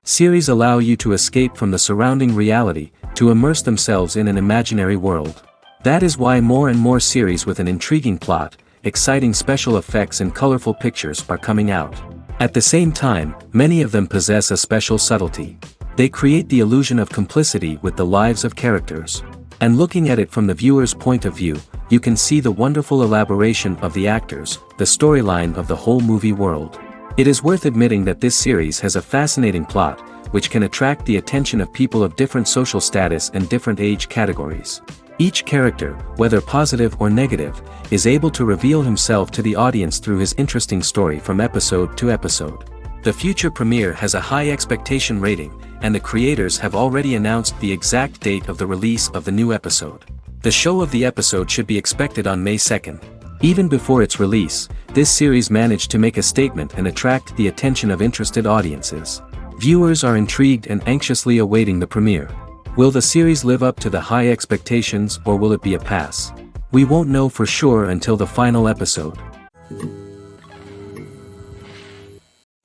Series allow you to escape from the surrounding reality, to immerse themselves in an imaginary world. That is why more and more series with an intriguing plot, exciting special effects and colorful pictures are coming out. At the same time, many of them possess a special subtlety. They create the illusion of complicity with the lives of characters. And looking at it from the viewer's point of view, you can see the wonderful elaboration of the actors, the storyline of the whole movie world. It is worth admitting that this series has a fascinating plot, which can attract the attention of people of different social status and different age categories. Each character, whether positive or negative, is able to reveal himself to the audience through his interesting story from episode to episode. The future premiere has a high expectation rating, and the creators have already announced the exact date of the release of the new episode. The show of the episode should be expected on May 2nd. Even before its release, this series managed to make a statement and attract the attention of interested audiences. Viewers are intrigued and anxiously awaiting the premiere. Will the series live up to the high expectations, or will it be a pass? We won't know for sure until the final episode.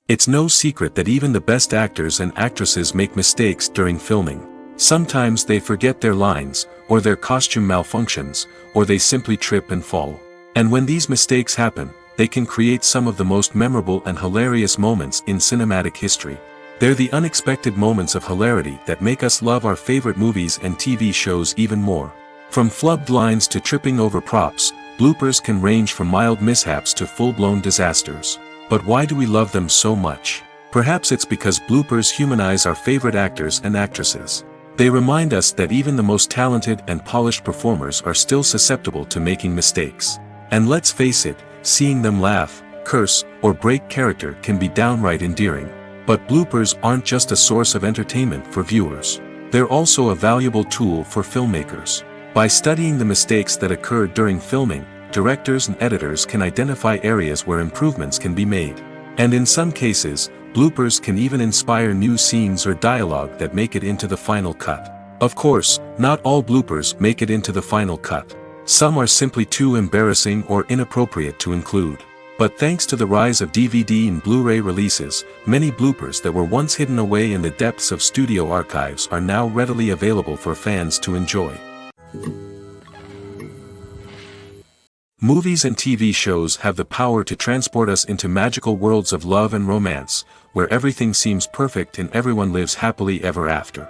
It's no secret that even the best actors and actresses make mistakes during filming. Sometimes they forget their lines, or their costume malfunctions, or they simply trip and fall. And when these mistakes happen, they can create some of the most memorable and hilarious moments in cinematic history. They're the unexpected moments of hilarity that make us love our favorite movies and TV shows even more. From flubbed lines to tripping over props, bloopers can range from mild mishaps to full-blown disasters. But why do we love them so much? Perhaps it's because bloopers humanize our favorite actors and actresses. They remind us that even the most talented and polished performers are still susceptible to making mistakes. And let's face it, seeing them laugh, curse, or break character can be downright endearing. But bloopers aren't just a source of entertainment for viewers. They're also a valuable tool for filmmakers. By studying the mistakes that occur during filming, directors and editors can identify areas where improvements can be made. And in some cases, bloopers can even inspire new scenes or dialogue that make it into the final cut. Of course, not all bloopers make it into the final cut. Some are simply too embarrassing or inappropriate to include. But thanks to the rise of DVD and Blu-ray releases, many bloopers that were once hidden away in the depths of studio archives are now readily available for fans to enjoy. Movies and TV shows have the power to transport us into magical worlds of love and romance, where everything seems perfect and everyone lives happily ever after.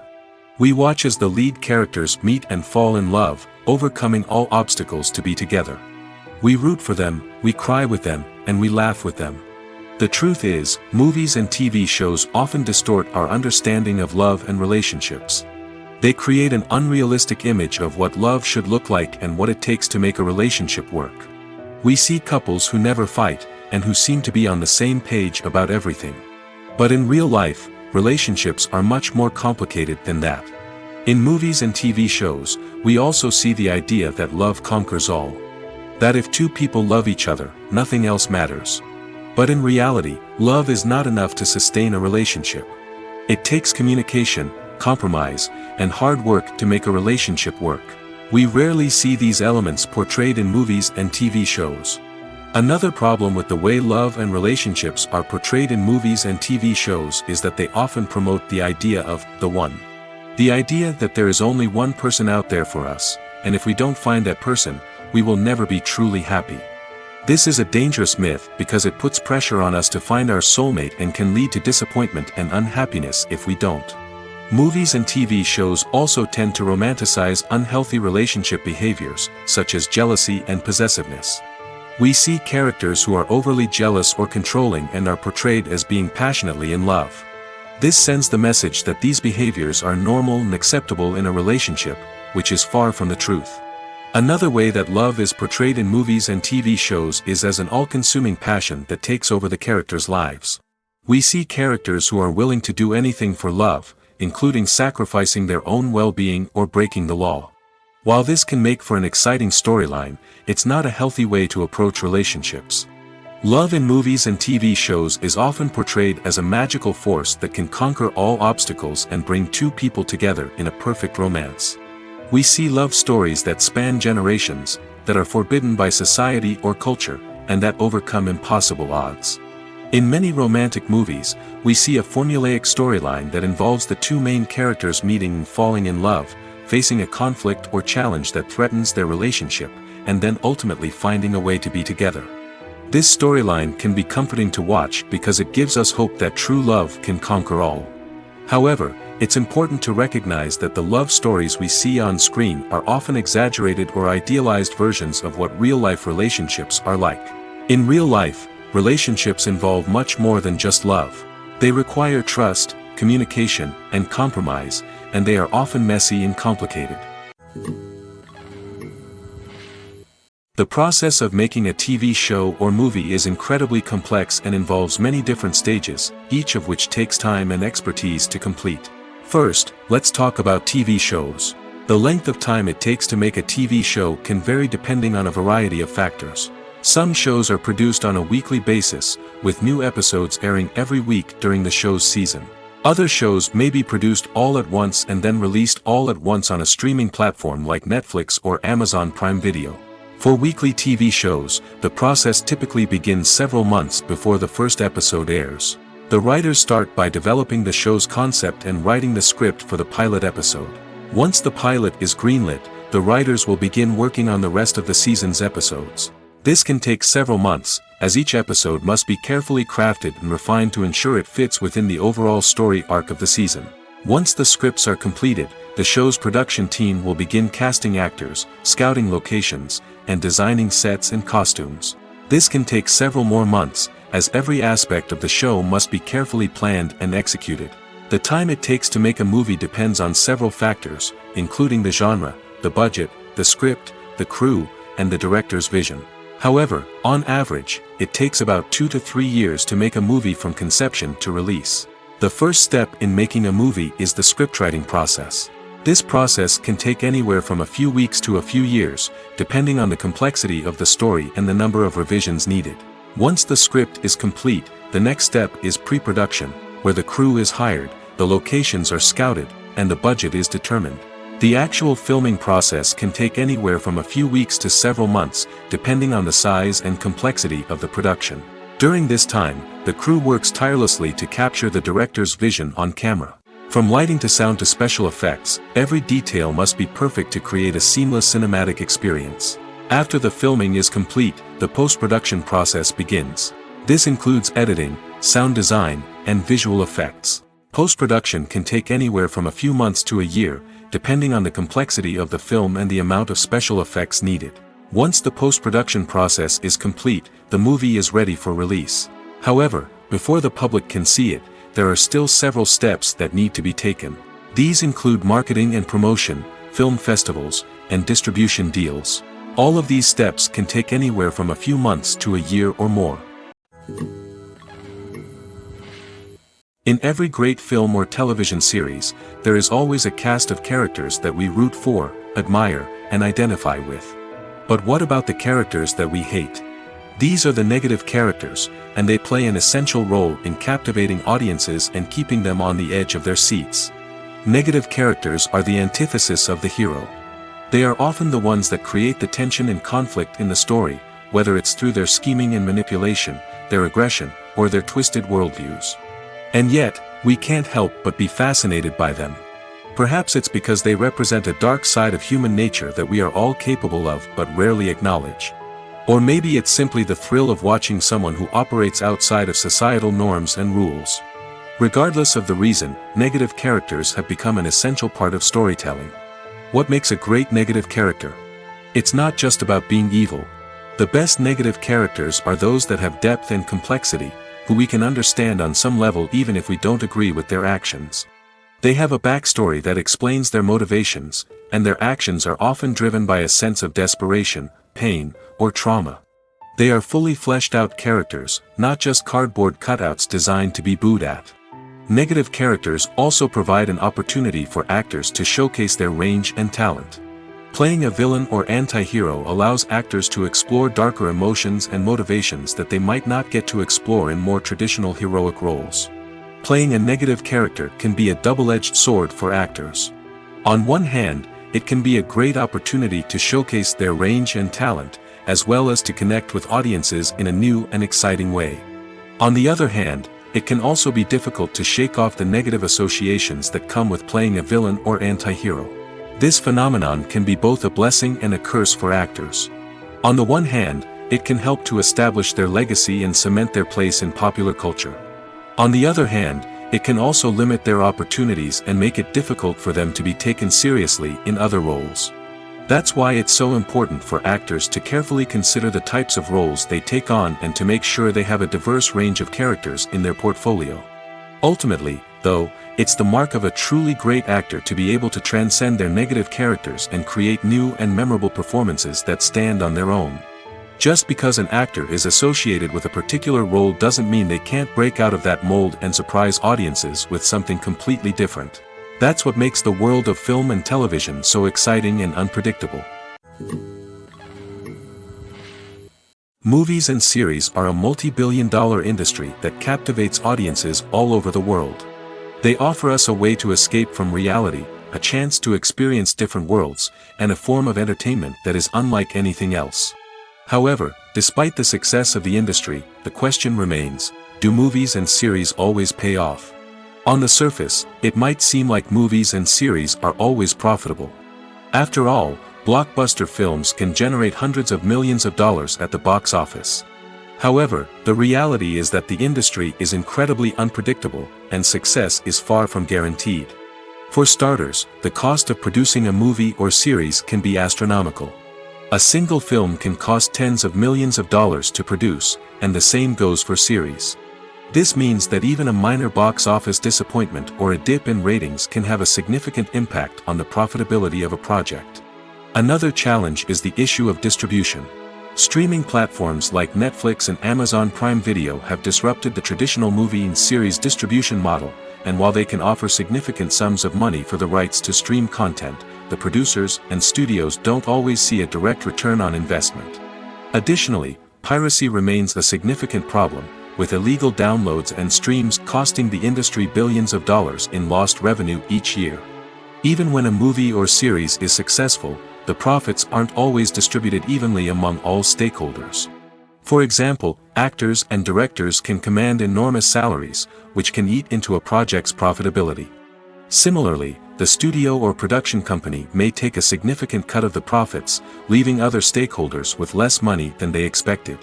We watch as the lead characters meet and fall in love, overcoming all obstacles to be together. We root for them, we cry with them, and we laugh with them. The truth is, movies and TV shows often distort our understanding of love and relationships. They create an unrealistic image of what love should look like and what it takes to make a relationship work. We see couples who never fight, and who seem to be on the same page about everything. But in real life, relationships are much more complicated than that. In movies and TV shows, we also see the idea that love conquers all. That if two people love each other, nothing else matters. But in reality, love is not enough to sustain a relationship. It takes communication, compromise, and hard work to make a relationship work. We rarely see these elements portrayed in movies and TV shows. Another problem with the way love and relationships are portrayed in movies and TV shows is that they often promote the idea of the one. The idea that there is only one person out there for us, and if we don't find that person, we will never be truly happy. This is a dangerous myth because it puts pressure on us to find our soulmate and can lead to disappointment and unhappiness if we don't. Movies and TV shows also tend to romanticize unhealthy relationship behaviors, such as jealousy and possessiveness. We see characters who are overly jealous or controlling and are portrayed as being passionately in love. This sends the message that these behaviors are normal and acceptable in a relationship, which is far from the truth. Another way that love is portrayed in movies and TV shows is as an all-consuming passion that takes over the characters' lives. We see characters who are willing to do anything for love, including sacrificing their own well-being or breaking the law. While this can make for an exciting storyline, it's not a healthy way to approach relationships. Love in movies and TV shows is often portrayed as a magical force that can conquer all obstacles and bring two people together in a perfect romance. We see love stories that span generations, that are forbidden by society or culture, and that overcome impossible odds. In many romantic movies, we see a formulaic storyline that involves the two main characters meeting and falling in love, facing a conflict or challenge that threatens their relationship, and then ultimately finding a way to be together. This storyline can be comforting to watch because it gives us hope that true love can conquer all. However, it's important to recognize that the love stories we see on screen are often exaggerated or idealized versions of what real-life relationships are like. In real life, relationships involve much more than just love. They require trust, communication, and compromise, and they are often messy and complicated. The process of making a TV show or movie is incredibly complex and involves many different stages, each of which takes time and expertise to complete. First, let's talk about TV shows. The length of time it takes to make a TV show can vary depending on a variety of factors. Some shows are produced on a weekly basis, with new episodes airing every week during the show's season. Other shows may be produced all at once and then released all at once on a streaming platform like Netflix or Amazon Prime Video. For weekly TV shows, the process typically begins several months before the first episode airs. The writers start by developing the show's concept and writing the script for the pilot episode. Once the pilot is greenlit, the writers will begin working on the rest of the season's episodes. This can take several months, as each episode must be carefully crafted and refined to ensure it fits within the overall story arc of the season. Once the scripts are completed, the show's production team will begin casting actors, scouting locations, and designing sets and costumes. This can take several more months, as every aspect of the show must be carefully planned and executed. The time it takes to make a movie depends on several factors, including the genre, the budget, the script, the crew, and the director's vision. However, on average, it takes about 2 to 3 years to make a movie from conception to release. The first step in making a movie is the scriptwriting process. This process can take anywhere from a few weeks to a few years, depending on the complexity of the story and the number of revisions needed. Once the script is complete, the next step is pre-production, where the crew is hired, the locations are scouted, and the budget is determined. The actual filming process can take anywhere from a few weeks to several months, depending on the size and complexity of the production. During this time, the crew works tirelessly to capture the director's vision on camera. From lighting to sound to special effects, every detail must be perfect to create a seamless cinematic experience. After the filming is complete, the post-production process begins. This includes editing, sound design, and visual effects. Post-production can take anywhere from a few months to a year, depending on the complexity of the film and the amount of special effects needed. Once the post-production process is complete, the movie is ready for release. However, before the public can see it, there are still several steps that need to be taken. These include marketing and promotion, film festivals, and distribution deals. All of these steps can take anywhere from a few months to a year or more. In every great film or television series, there is always a cast of characters that we root for, admire, and identify with. But what about the characters that we hate? These are the negative characters, and they play an essential role in captivating audiences and keeping them on the edge of their seats. Negative characters are the antithesis of the hero. They are often the ones that create the tension and conflict in the story, whether it's through their scheming and manipulation, their aggression, or their twisted worldviews. And yet, we can't help but be fascinated by them. Perhaps it's because they represent a dark side of human nature that we are all capable of but rarely acknowledge. Or maybe it's simply the thrill of watching someone who operates outside of societal norms and rules. Regardless of the reason, negative characters have become an essential part of storytelling. What makes a great negative character? It's not just about being evil. The best negative characters are those that have depth and complexity, who we can understand on some level even if we don't agree with their actions. They have a backstory that explains their motivations, and their actions are often driven by a sense of desperation, pain, or trauma. They are fully fleshed out characters, not just cardboard cutouts designed to be booed at. Negative characters also provide an opportunity for actors to showcase their range and talent. Playing a villain or anti-hero allows actors to explore darker emotions and motivations that they might not get to explore in more traditional heroic roles. Playing a negative character can be a double-edged sword for actors. On one hand, it can be a great opportunity to showcase their range and talent, as well as to connect with audiences in a new and exciting way. On the other hand, it can also be difficult to shake off the negative associations that come with playing a villain or anti-hero. This phenomenon can be both a blessing and a curse for actors. On the one hand, it can help to establish their legacy and cement their place in popular culture. On the other hand, it can also limit their opportunities and make it difficult for them to be taken seriously in other roles. That's why it's so important for actors to carefully consider the types of roles they take on and to make sure they have a diverse range of characters in their portfolio. Ultimately, though, it's the mark of a truly great actor to be able to transcend their negative characters and create new and memorable performances that stand on their own. Just because an actor is associated with a particular role doesn't mean they can't break out of that mold and surprise audiences with something completely different. That's what makes the world of film and television so exciting and unpredictable. Movies and series are a multi-billion-dollar industry that captivates audiences all over the world. They offer us a way to escape from reality, a chance to experience different worlds, and a form of entertainment that is unlike anything else. However, despite the success of the industry, the question remains, do movies and series always pay off? On the surface, it might seem like movies and series are always profitable. After all, blockbuster films can generate hundreds of millions of dollars at the box office. However, the reality is that the industry is incredibly unpredictable, and success is far from guaranteed. For starters, the cost of producing a movie or series can be astronomical. A single film can cost tens of millions of dollars to produce, and the same goes for series. This means that even a minor box office disappointment or a dip in ratings can have a significant impact on the profitability of a project. Another challenge is the issue of distribution. Streaming platforms like Netflix and Amazon Prime Video have disrupted the traditional movie and series distribution model, and while they can offer significant sums of money for the rights to stream content, the producers and studios don't always see a direct return on investment. Additionally, piracy remains a significant problem, with illegal downloads and streams costing the industry billions of dollars in lost revenue each year. Even when a movie or series is successful, the profits aren't always distributed evenly among all stakeholders. For example, actors and directors can command enormous salaries, which can eat into a project's profitability. Similarly, the studio or production company may take a significant cut of the profits, leaving other stakeholders with less money than they expected.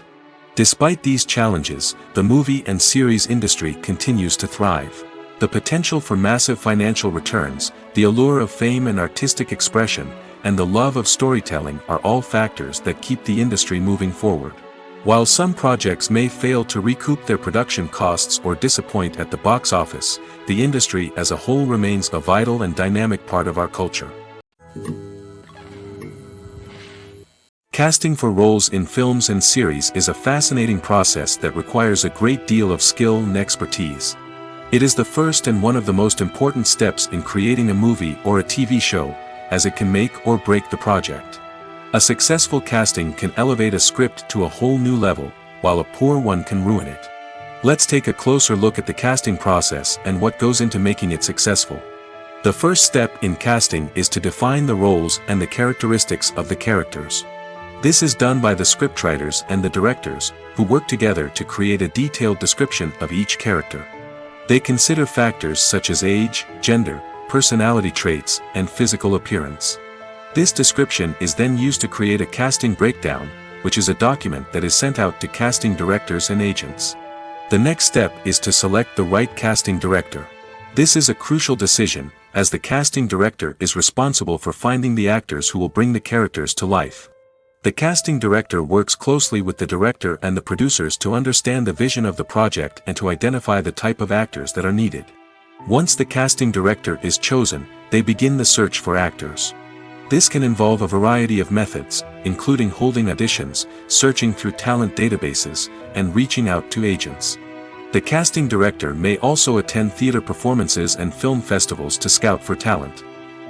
Despite these challenges, the movie and series industry continues to thrive. The potential for massive financial returns, the allure of fame and artistic expression, and the love of storytelling are all factors that keep the industry moving forward. While some projects may fail to recoup their production costs or disappoint at the box office, the industry as a whole remains a vital and dynamic part of our culture. Casting for roles in films and series is a fascinating process that requires a great deal of skill and expertise. It is the first and one of the most important steps in creating a movie or a TV show, as it can make or break the project. A successful casting can elevate a script to a whole new level, while a poor one can ruin it. Let's take a closer look at the casting process and what goes into making it successful. The first step in casting is to define the roles and the characteristics of the characters. This is done by the scriptwriters and the directors, who work together to create a detailed description of each character. They consider factors such as age, gender, personality traits, and physical appearance. This description is then used to create a casting breakdown, which is a document that is sent out to casting directors and agents. The next step is to select the right casting director. This is a crucial decision, as the casting director is responsible for finding the actors who will bring the characters to life. The casting director works closely with the director and the producers to understand the vision of the project and to identify the type of actors that are needed. Once the casting director is chosen, they begin the search for actors. This can involve a variety of methods, including holding auditions, searching through talent databases, and reaching out to agents. The casting director may also attend theater performances and film festivals to scout for talent.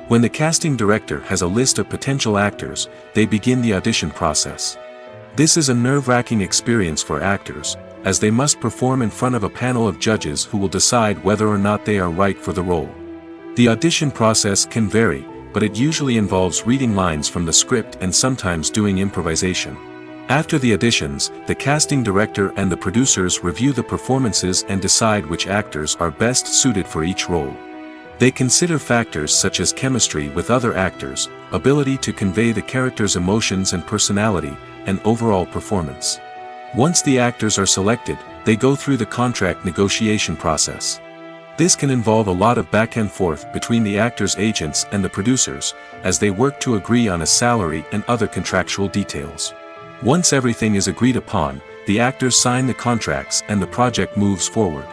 When the casting director has a list of potential actors, they begin the audition process. This is a nerve-wracking experience for actors, as they must perform in front of a panel of judges who will decide whether or not they are right for the role. The audition process can vary, but it usually involves reading lines from the script and sometimes doing improvisation. After the auditions, the casting director and the producers review the performances and decide which actors are best suited for each role. They consider factors such as chemistry with other actors, ability to convey the character's emotions and personality, and overall performance. Once the actors are selected, they go through the contract negotiation process. This can involve a lot of back and forth between the actors' agents and the producers, as they work to agree on a salary and other contractual details. Once everything is agreed upon, the actors sign the contracts and the project moves forward.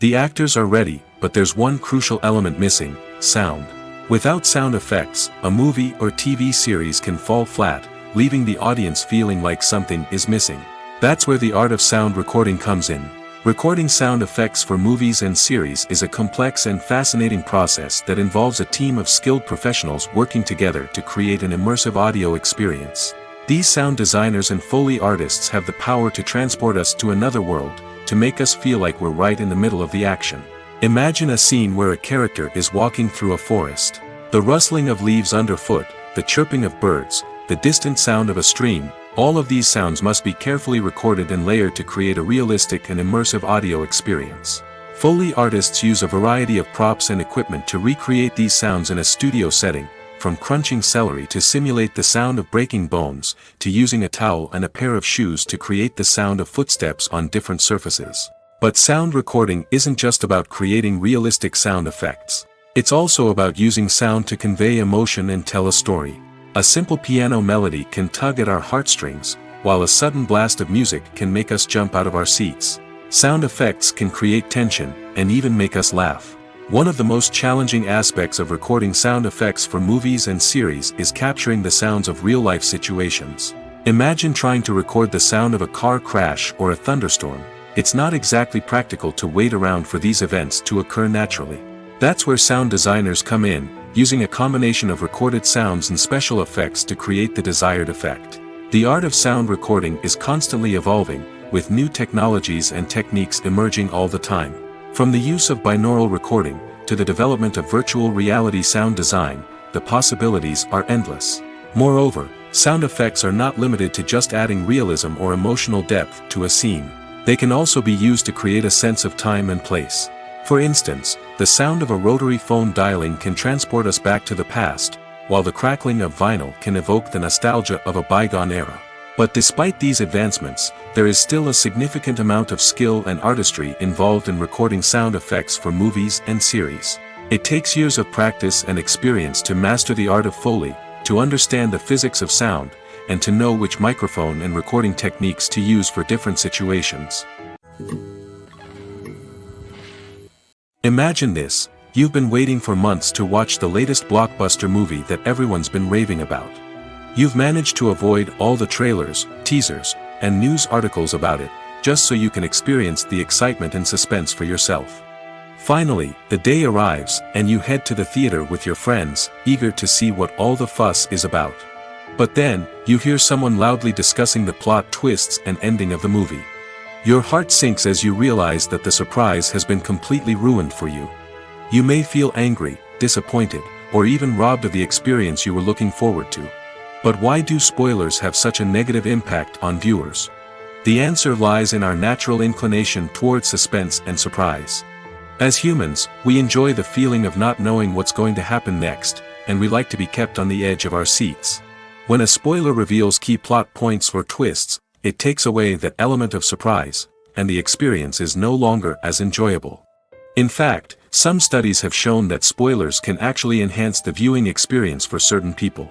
The actors are ready, but there's one crucial element missing: sound. Without sound effects, a movie or TV series can fall flat, leaving the audience feeling like something is missing. That's where the art of sound recording comes in. Recording sound effects for movies and series is a complex and fascinating process that involves a team of skilled professionals working together to create an immersive audio experience. These sound designers and Foley artists have the power to transport us to another world, to make us feel like we're right in the middle of the action. Imagine a scene where a character is walking through a forest. The rustling of leaves underfoot, the chirping of birds, the distant sound of a stream, all of these sounds must be carefully recorded and layered to create a realistic and immersive audio experience. Foley artists use a variety of props and equipment to recreate these sounds in a studio setting, from crunching celery to simulate the sound of breaking bones, to using a towel and a pair of shoes to create the sound of footsteps on different surfaces. But sound recording isn't just about creating realistic sound effects. It's also about using sound to convey emotion and tell a story. A simple piano melody can tug at our heartstrings, while a sudden blast of music can make us jump out of our seats. Sound effects can create tension, and even make us laugh. One of the most challenging aspects of recording sound effects for movies and series is capturing the sounds of real-life situations. Imagine trying to record the sound of a car crash or a thunderstorm. It's not exactly practical to wait around for these events to occur naturally. That's where sound designers come in, using a combination of recorded sounds and special effects to create the desired effect. The art of sound recording is constantly evolving, with new technologies and techniques emerging all the time. From the use of binaural recording, to the development of virtual reality sound design, the possibilities are endless. Moreover, sound effects are not limited to just adding realism or emotional depth to a scene. They can also be used to create a sense of time and place. For instance, the sound of a rotary phone dialing can transport us back to the past, while the crackling of vinyl can evoke the nostalgia of a bygone era. But despite these advancements, there is still a significant amount of skill and artistry involved in recording sound effects for movies and series. It takes years of practice and experience to master the art of Foley, to understand the physics of sound, and to know which microphone and recording techniques to use for different situations. Imagine this: you've been waiting for months to watch the latest blockbuster movie that everyone's been raving about. You've managed to avoid all the trailers, teasers, and news articles about it, just so you can experience the excitement and suspense for yourself. Finally, the day arrives, and you head to the theater with your friends, eager to see what all the fuss is about. But then, you hear someone loudly discussing the plot twists and ending of the movie. Your heart sinks as you realize that the surprise has been completely ruined for you. You may feel angry, disappointed, or even robbed of the experience you were looking forward to. But why do spoilers have such a negative impact on viewers? The answer lies in our natural inclination towards suspense and surprise. As humans, we enjoy the feeling of not knowing what's going to happen next, and we like to be kept on the edge of our seats. When a spoiler reveals key plot points or twists, it takes away that element of surprise, and the experience is no longer as enjoyable. In fact, some studies have shown that spoilers can actually enhance the viewing experience for certain people.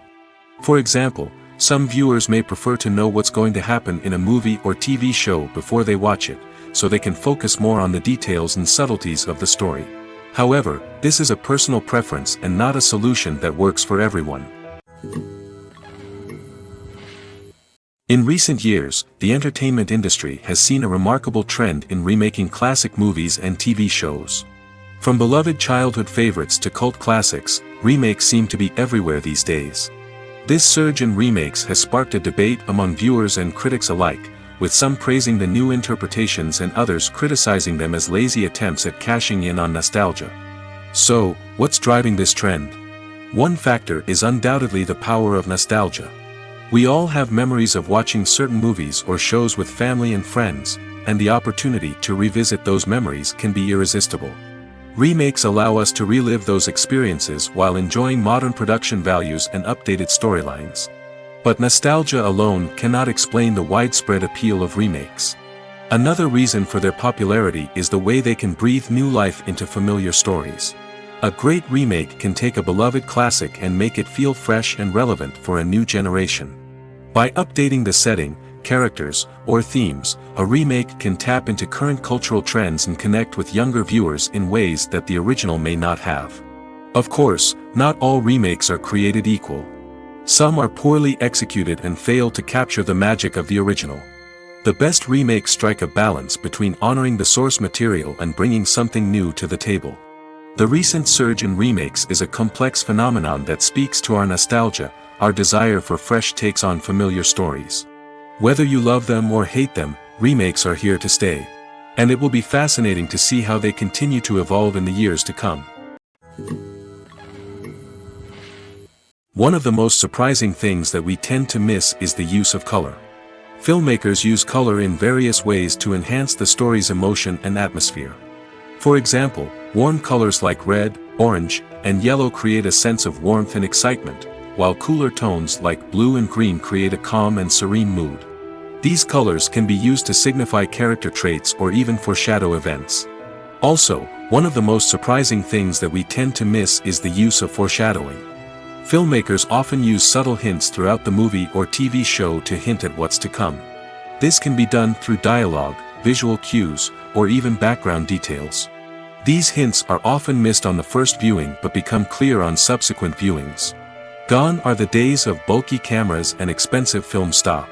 For example, some viewers may prefer to know what's going to happen in a movie or TV show before they watch it, so they can focus more on the details and subtleties of the story. However, this is a personal preference and not a solution that works for everyone. In recent years, the entertainment industry has seen a remarkable trend in remaking classic movies and TV shows. From beloved childhood favorites to cult classics, remakes seem to be everywhere these days. This surge in remakes has sparked a debate among viewers and critics alike, with some praising the new interpretations and others criticizing them as lazy attempts at cashing in on nostalgia. So, what's driving this trend? One factor is undoubtedly the power of nostalgia. We all have memories of watching certain movies or shows with family and friends, and the opportunity to revisit those memories can be irresistible. Remakes allow us to relive those experiences while enjoying modern production values and updated storylines. But nostalgia alone cannot explain the widespread appeal of remakes. Another reason for their popularity is the way they can breathe new life into familiar stories. A great remake can take a beloved classic and make it feel fresh and relevant for a new generation. By updating the setting, characters, or themes, a remake can tap into current cultural trends and connect with younger viewers in ways that the original may not have. Of course, not all remakes are created equal. Some are poorly executed and fail to capture the magic of the original. The best remakes strike a balance between honoring the source material and bringing something new to the table. The recent surge in remakes is a complex phenomenon that speaks to our nostalgia, our desire for fresh takes on familiar stories. Whether you love them or hate them, remakes are here to stay. And it will be fascinating to see how they continue to evolve in the years to come. One of the most surprising things that we tend to miss is the use of color. Filmmakers use color in various ways to enhance the story's emotion and atmosphere. For example, warm colors like red, orange, and yellow create a sense of warmth and excitement, while cooler tones like blue and green create a calm and serene mood. These colors can be used to signify character traits or even foreshadow events. Also, one of the most surprising things that we tend to miss is the use of foreshadowing. Filmmakers often use subtle hints throughout the movie or TV show to hint at what's to come. This can be done through dialogue, visual cues, or even background details. These hints are often missed on the first viewing but become clear on subsequent viewings. Gone are the days of bulky cameras and expensive film stock.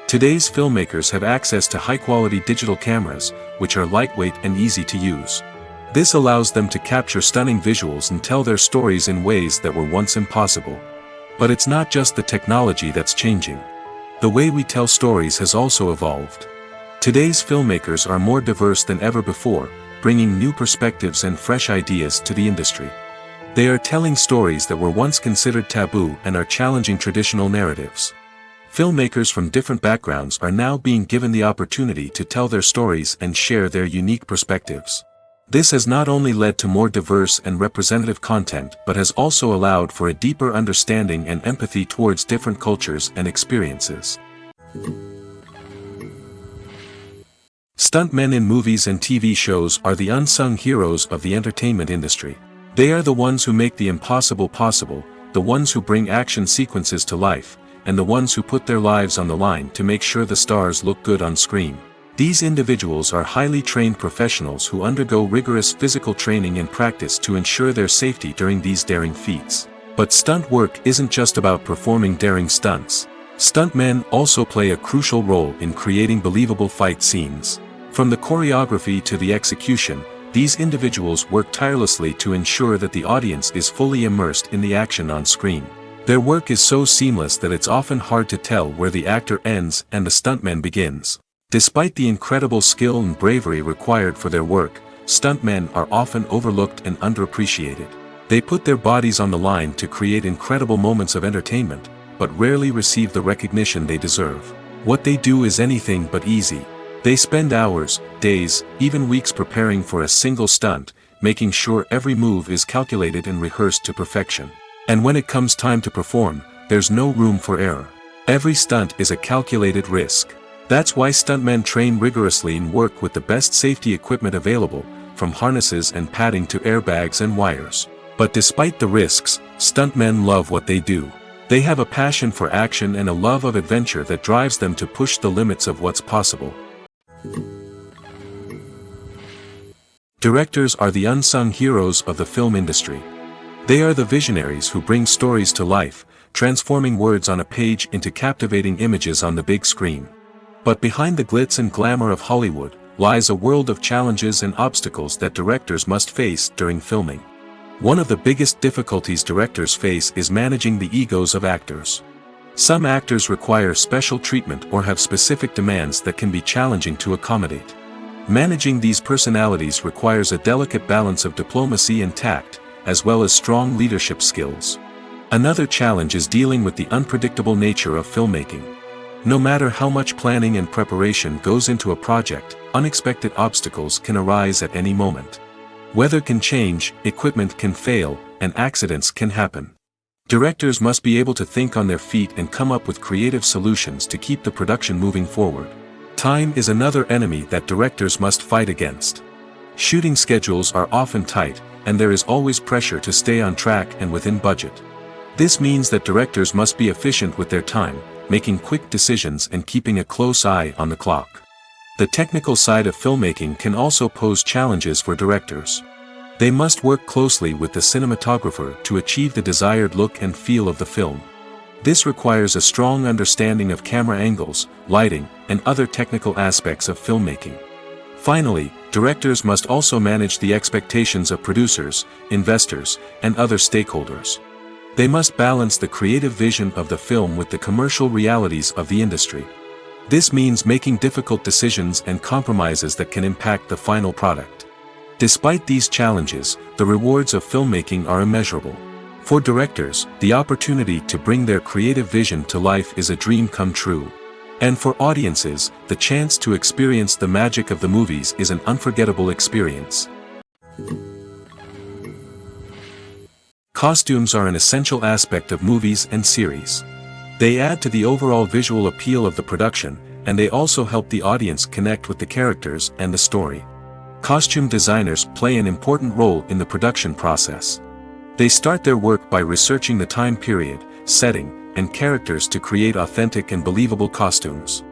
Today's filmmakers have access to high-quality digital cameras, which are lightweight and easy to use. This allows them to capture stunning visuals and tell their stories in ways that were once impossible. But it's not just the technology that's changing. The way we tell stories has also evolved. Today's filmmakers are more diverse than ever before, bringing new perspectives and fresh ideas to the industry. They are telling stories that were once considered taboo and are challenging traditional narratives. Filmmakers from different backgrounds are now being given the opportunity to tell their stories and share their unique perspectives. This has not only led to more diverse and representative content but has also allowed for a deeper understanding and empathy towards different cultures and experiences. Stuntmen in movies and TV shows are the unsung heroes of the entertainment industry. They are the ones who make the impossible possible, the ones who bring action sequences to life, and the ones who put their lives on the line to make sure the stars look good on screen. These individuals are highly trained professionals who undergo rigorous physical training and practice to ensure their safety during these daring feats. But stunt work isn't just about performing daring stunts. Stuntmen also play a crucial role in creating believable fight scenes. From the choreography to the execution, these individuals work tirelessly to ensure that the audience is fully immersed in the action on screen. Their work is so seamless that it's often hard to tell where the actor ends and the stuntman begins. Despite the incredible skill and bravery required for their work, stuntmen are often overlooked and underappreciated. They put their bodies on the line to create incredible moments of entertainment, but rarely receive the recognition they deserve. What they do is anything but easy. They spend hours, days, even weeks preparing for a single stunt, making sure every move is calculated and rehearsed to perfection. And when it comes time to perform, there's no room for error. Every stunt is a calculated risk. That's why stuntmen train rigorously and work with the best safety equipment available, from harnesses and padding to airbags and wires. But despite the risks, stuntmen love what they do. They have a passion for action and a love of adventure that drives them to push the limits of what's possible. Directors are the unsung heroes of the film industry. They are the visionaries who bring stories to life, transforming words on a page into captivating images on the big screen. But behind the glitz and glamour of Hollywood, lies a world of challenges and obstacles that directors must face during filming. One of the biggest difficulties directors face is managing the egos of actors. Some actors require special treatment or have specific demands that can be challenging to accommodate. Managing these personalities requires a delicate balance of diplomacy and tact, as well as strong leadership skills. Another challenge is dealing with the unpredictable nature of filmmaking. No matter how much planning and preparation goes into a project, unexpected obstacles can arise at any moment. Weather can change, equipment can fail, and accidents can happen. Directors must be able to think on their feet and come up with creative solutions to keep the production moving forward. Time is another enemy that directors must fight against. Shooting schedules are often tight, and there is always pressure to stay on track and within budget. This means that directors must be efficient with their time, making quick decisions and keeping a close eye on the clock. The technical side of filmmaking can also pose challenges for directors. They must work closely with the cinematographer to achieve the desired look and feel of the film. This requires a strong understanding of camera angles, lighting, and other technical aspects of filmmaking. Finally, directors must also manage the expectations of producers, investors, and other stakeholders. They must balance the creative vision of the film with the commercial realities of the industry. This means making difficult decisions and compromises that can impact the final product. Despite these challenges, the rewards of filmmaking are immeasurable. For directors, the opportunity to bring their creative vision to life is a dream come true. And for audiences, the chance to experience the magic of the movies is an unforgettable experience. Costumes are an essential aspect of movies and series. They add to the overall visual appeal of the production, and they also help the audience connect with the characters and the story. Costume designers play an important role in the production process. They start their work by researching the time period, setting, and characters to create authentic and believable costumes.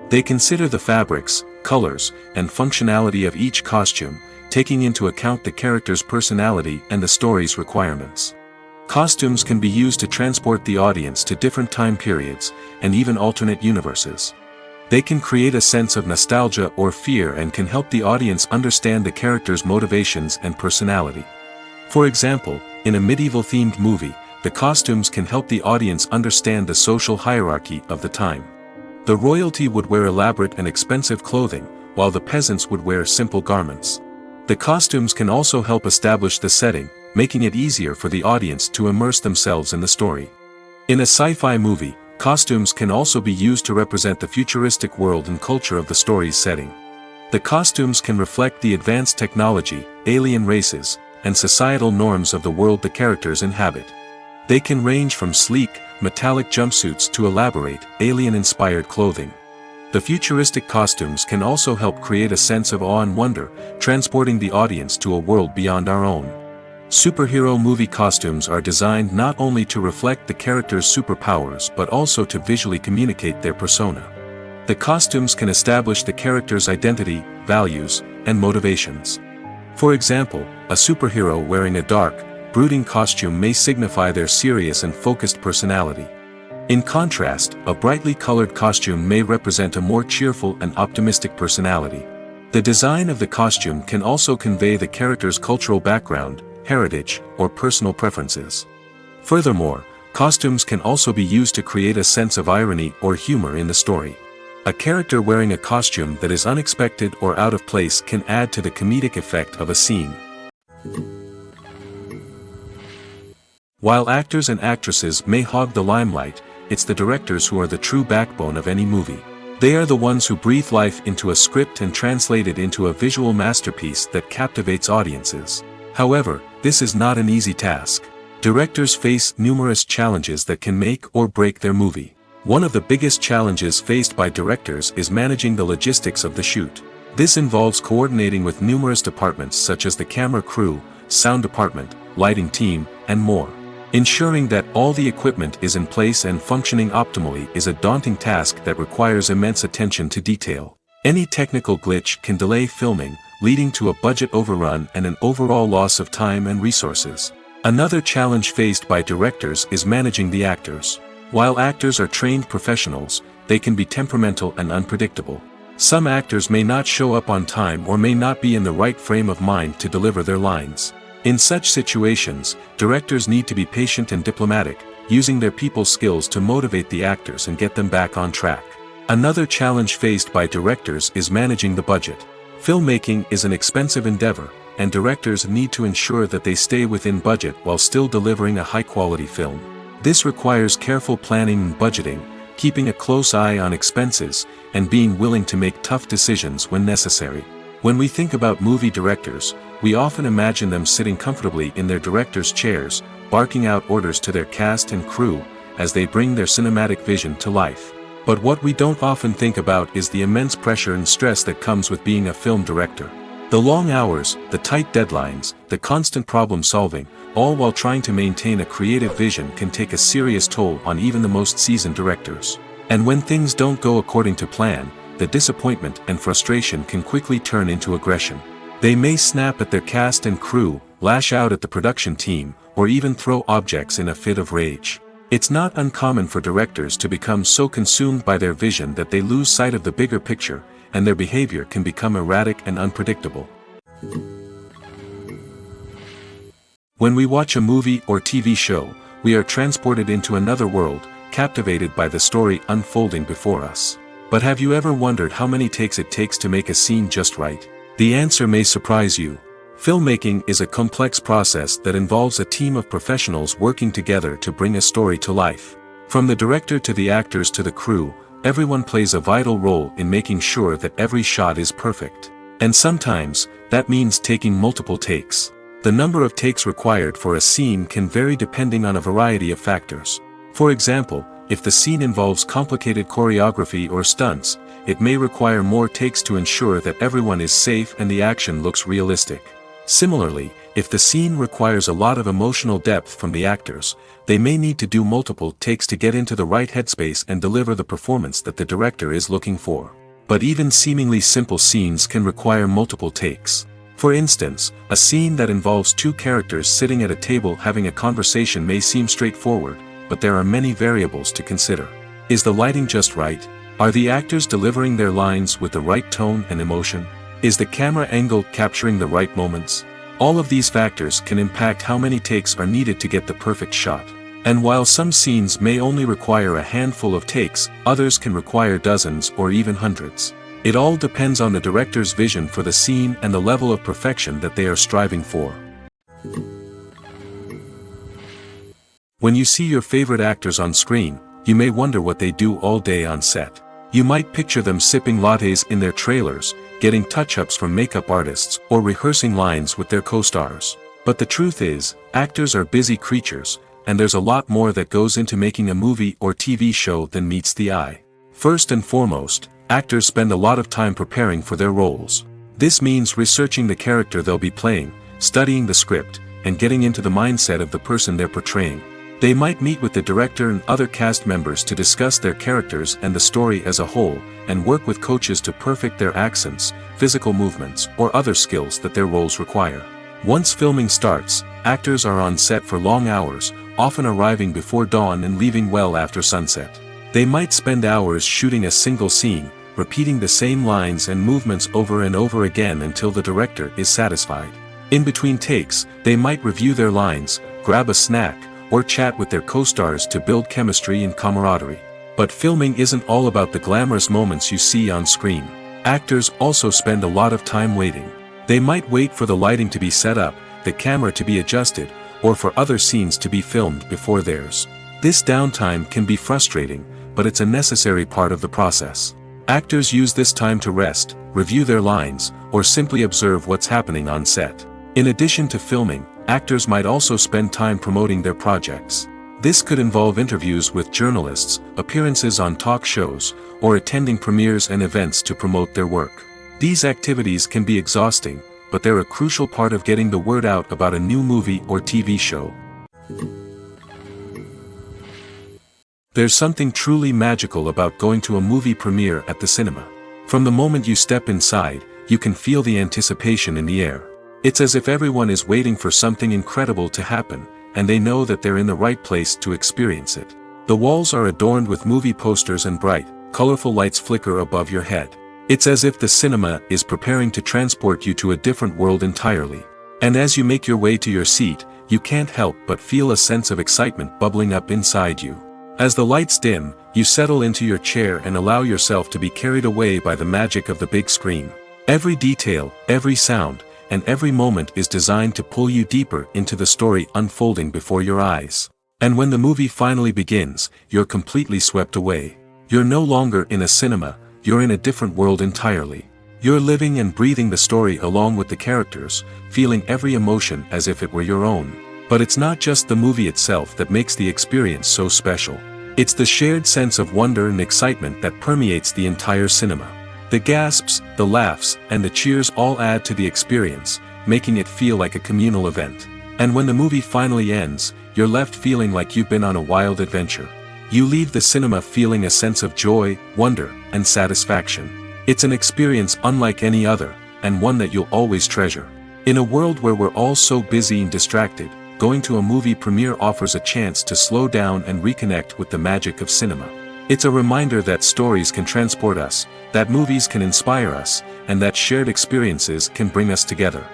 They consider the fabrics, colors, and functionality of each costume, taking into account the character's personality and the story's requirements. Costumes can be used to transport the audience to different time periods, and even alternate universes. They can create a sense of nostalgia or fear and can help the audience understand the character's motivations and personality. For example, in a medieval-themed movie, the costumes can help the audience understand the social hierarchy of the time. The royalty would wear elaborate and expensive clothing, while the peasants would wear simple garments. The costumes can also help establish the setting, making it easier for the audience to immerse themselves in the story. In a sci-fi movie, costumes can also be used to represent the futuristic world and culture of the story's setting. The costumes can reflect the advanced technology, alien races, and societal norms of the world the characters inhabit. They can range from sleek, metallic jumpsuits to elaborate, alien-inspired clothing. The futuristic costumes can also help create a sense of awe and wonder, transporting the audience to a world beyond our own. Superhero movie costumes are designed not only to reflect the character's superpowers but also to visually communicate their persona. The costumes can establish the character's identity, values, and motivations. For example, a superhero wearing a dark, brooding costume may signify their serious and focused personality. In contrast, a brightly colored costume may represent a more cheerful and optimistic personality. The design of the costume can also convey the character's cultural background, heritage, or personal preferences. Furthermore, costumes can also be used to create a sense of irony or humor in the story. A character wearing a costume that is unexpected or out of place can add to the comedic effect of a scene. While actors and actresses may hog the limelight, it's the directors who are the true backbone of any movie. They are the ones who breathe life into a script and translate it into a visual masterpiece that captivates audiences. However, this is not an easy task. Directors face numerous challenges that can make or break their movie. One of the biggest challenges faced by directors is managing the logistics of the shoot. This involves coordinating with numerous departments such as the camera crew, sound department, lighting team, and more. Ensuring that all the equipment is in place and functioning optimally is a daunting task that requires immense attention to detail. Any technical glitch can delay filming, leading to a budget overrun and an overall loss of time and resources. Another challenge faced by directors is managing the actors. While actors are trained professionals, they can be temperamental and unpredictable. Some actors may not show up on time or may not be in the right frame of mind to deliver their lines. In such situations, directors need to be patient and diplomatic, using their people skills to motivate the actors and get them back on track. Another challenge faced by directors is managing the budget. Filmmaking is an expensive endeavor, and directors need to ensure that they stay within budget while still delivering a high-quality film. This requires careful planning and budgeting, keeping a close eye on expenses, and being willing to make tough decisions when necessary. When we think about movie directors, we often imagine them sitting comfortably in their director's chairs, barking out orders to their cast and crew, as they bring their cinematic vision to life. But what we don't often think about is the immense pressure and stress that comes with being a film director. The long hours, the tight deadlines, the constant problem solving, all while trying to maintain a creative vision can take a serious toll on even the most seasoned directors. And when things don't go according to plan, the disappointment and frustration can quickly turn into aggression. They may snap at their cast and crew, lash out at the production team, or even throw objects in a fit of rage. It's not uncommon for directors to become so consumed by their vision that they lose sight of the bigger picture, and their behavior can become erratic and unpredictable. When we watch a movie or TV show, we are transported into another world, captivated by the story unfolding before us. But have you ever wondered how many takes it takes to make a scene just right? The answer may surprise you. Filmmaking is a complex process that involves a team of professionals working together to bring a story to life. From the director to the actors to the crew, everyone plays a vital role in making sure that every shot is perfect. And sometimes, that means taking multiple takes. The number of takes required for a scene can vary depending on a variety of factors. For example, if the scene involves complicated choreography or stunts, it may require more takes to ensure that everyone is safe and the action looks realistic. Similarly, if the scene requires a lot of emotional depth from the actors, they may need to do multiple takes to get into the right headspace and deliver the performance that the director is looking for. But even seemingly simple scenes can require multiple takes. For instance, a scene that involves two characters sitting at a table having a conversation may seem straightforward, but there are many variables to consider. Is the lighting just right? Are the actors delivering their lines with the right tone and emotion? Is the camera angle capturing the right moments? All of these factors can impact how many takes are needed to get the perfect shot. And while some scenes may only require a handful of takes, others can require dozens or even hundreds. It all depends on the director's vision for the scene and the level of perfection that they are striving for. When you see your favorite actors on screen, you may wonder what they do all day on set. You might picture them sipping lattes in their trailers, getting touch-ups from makeup artists, or rehearsing lines with their co-stars. But the truth is, actors are busy creatures, and there's a lot more that goes into making a movie or TV show than meets the eye. First and foremost, actors spend a lot of time preparing for their roles. This means researching the character they'll be playing, studying the script, and getting into the mindset of the person they're portraying. They might meet with the director and other cast members to discuss their characters and the story as a whole, and work with coaches to perfect their accents, physical movements, or other skills that their roles require. Once filming starts, actors are on set for long hours, often arriving before dawn and leaving well after sunset. They might spend hours shooting a single scene, repeating the same lines and movements over and over again until the director is satisfied. In between takes, they might review their lines, grab a snack, or chat with their co-stars to build chemistry and camaraderie. But filming isn't all about the glamorous moments you see on screen. Actors also spend a lot of time waiting. They might wait for the lighting to be set up, the camera to be adjusted, or for other scenes to be filmed before theirs. This downtime can be frustrating, but it's a necessary part of the process. Actors use this time to rest, review their lines, or simply observe what's happening on set. In addition to filming, actors might also spend time promoting their projects. This could involve interviews with journalists, appearances on talk shows, or attending premieres and events to promote their work. These activities can be exhausting, but they're a crucial part of getting the word out about a new movie or TV show. There's something truly magical about going to a movie premiere at the cinema. From the moment you step inside, you can feel the anticipation in the air. It's as if everyone is waiting for something incredible to happen, and they know that they're in the right place to experience it. The walls are adorned with movie posters and bright, colorful lights flicker above your head. It's as if the cinema is preparing to transport you to a different world entirely. And as you make your way to your seat, you can't help but feel a sense of excitement bubbling up inside you. As the lights dim, you settle into your chair and allow yourself to be carried away by the magic of the big screen. Every detail, every sound, and every moment is designed to pull you deeper into the story unfolding before your eyes. And when the movie finally begins, you're completely swept away. You're no longer in a cinema, you're in a different world entirely. You're living and breathing the story along with the characters, feeling every emotion as if it were your own. But it's not just the movie itself that makes the experience so special. It's the shared sense of wonder and excitement that permeates the entire cinema. The gasps, the laughs, and the cheers all add to the experience, making it feel like a communal event. And when the movie finally ends, you're left feeling like you've been on a wild adventure. You leave the cinema feeling a sense of joy, wonder, and satisfaction. It's an experience unlike any other, and one that you'll always treasure. In a world where we're all so busy and distracted, going to a movie premiere offers a chance to slow down and reconnect with the magic of cinema. It's a reminder that stories can transport us, that movies can inspire us, and that shared experiences can bring us together.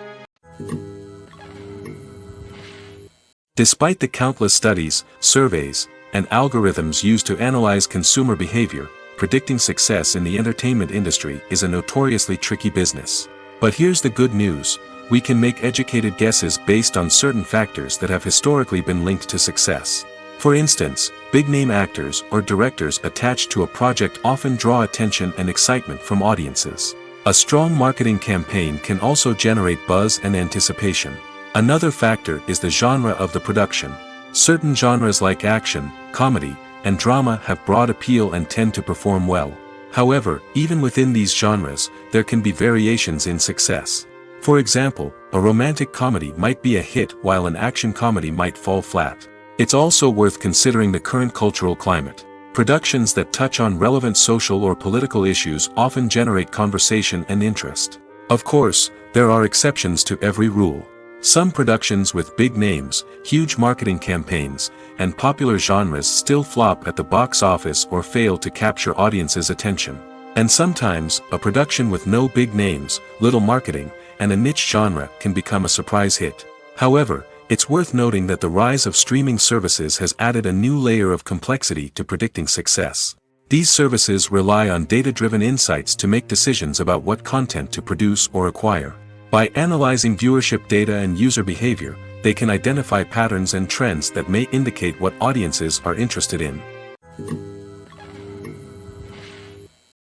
Despite the countless studies, surveys, and algorithms used to analyze consumer behavior, predicting success in the entertainment industry is a notoriously tricky business. But here's the good news: we can make educated guesses based on certain factors that have historically been linked to success. For instance, big-name actors or directors attached to a project often draw attention and excitement from audiences. A strong marketing campaign can also generate buzz and anticipation. Another factor is the genre of the production. Certain genres like action, comedy, and drama have broad appeal and tend to perform well. However, even within these genres, there can be variations in success. For example, a romantic comedy might be a hit while an action comedy might fall flat. It's also worth considering the current cultural climate. Productions that touch on relevant social or political issues often generate conversation and interest. Of course, there are exceptions to every rule. Some productions with big names, huge marketing campaigns, and popular genres still flop at the box office or fail to capture audiences' attention. And sometimes, a production with no big names, little marketing, and a niche genre can become a surprise hit. However, it's worth noting that the rise of streaming services has added a new layer of complexity to predicting success. These services rely on data-driven insights to make decisions about what content to produce or acquire. By analyzing viewership data and user behavior, they can identify patterns and trends that may indicate what audiences are interested in.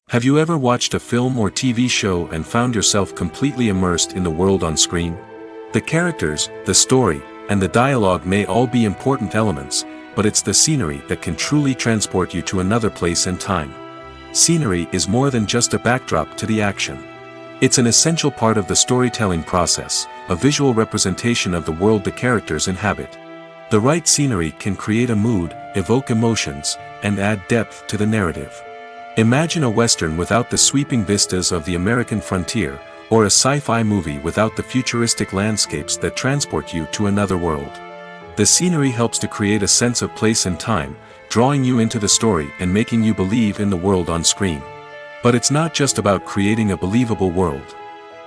Have you ever watched a film or TV show and found yourself completely immersed in the world on screen? The characters, the story, and the dialogue may all be important elements, but it's the scenery that can truly transport you to another place and time. Scenery is more than just a backdrop to the action. It's an essential part of the storytelling process, a visual representation of the world the characters inhabit. The right scenery can create a mood, evoke emotions, and add depth to the narrative. Imagine a Western without the sweeping vistas of the American frontier, or a sci-fi movie without the futuristic landscapes that transport you to another world. The scenery helps to create a sense of place and time, drawing you into the story and making you believe in the world on screen. But it's not just about creating a believable world.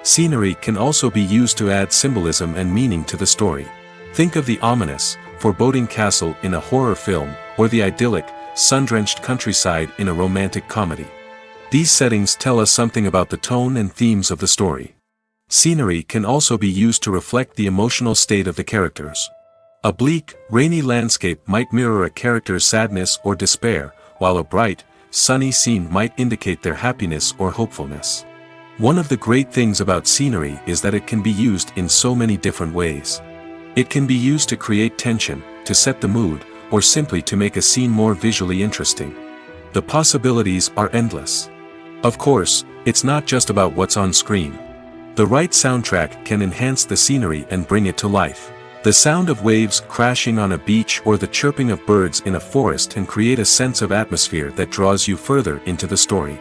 Scenery can also be used to add symbolism and meaning to the story. Think of the ominous, foreboding castle in a horror film, or the idyllic, sun-drenched countryside in a romantic comedy. These settings tell us something about the tone and themes of the story. Scenery can also be used to reflect the emotional state of the characters. A bleak, rainy landscape might mirror a character's sadness or despair, while a bright, sunny scene might indicate their happiness or hopefulness. One of the great things about scenery is that it can be used in so many different ways. It can be used to create tension, to set the mood, or simply to make a scene more visually interesting. The possibilities are endless. Of course, it's not just about what's on screen. The right soundtrack can enhance the scenery and bring it to life. The sound of waves crashing on a beach or the chirping of birds in a forest can create a sense of atmosphere that draws you further into the story.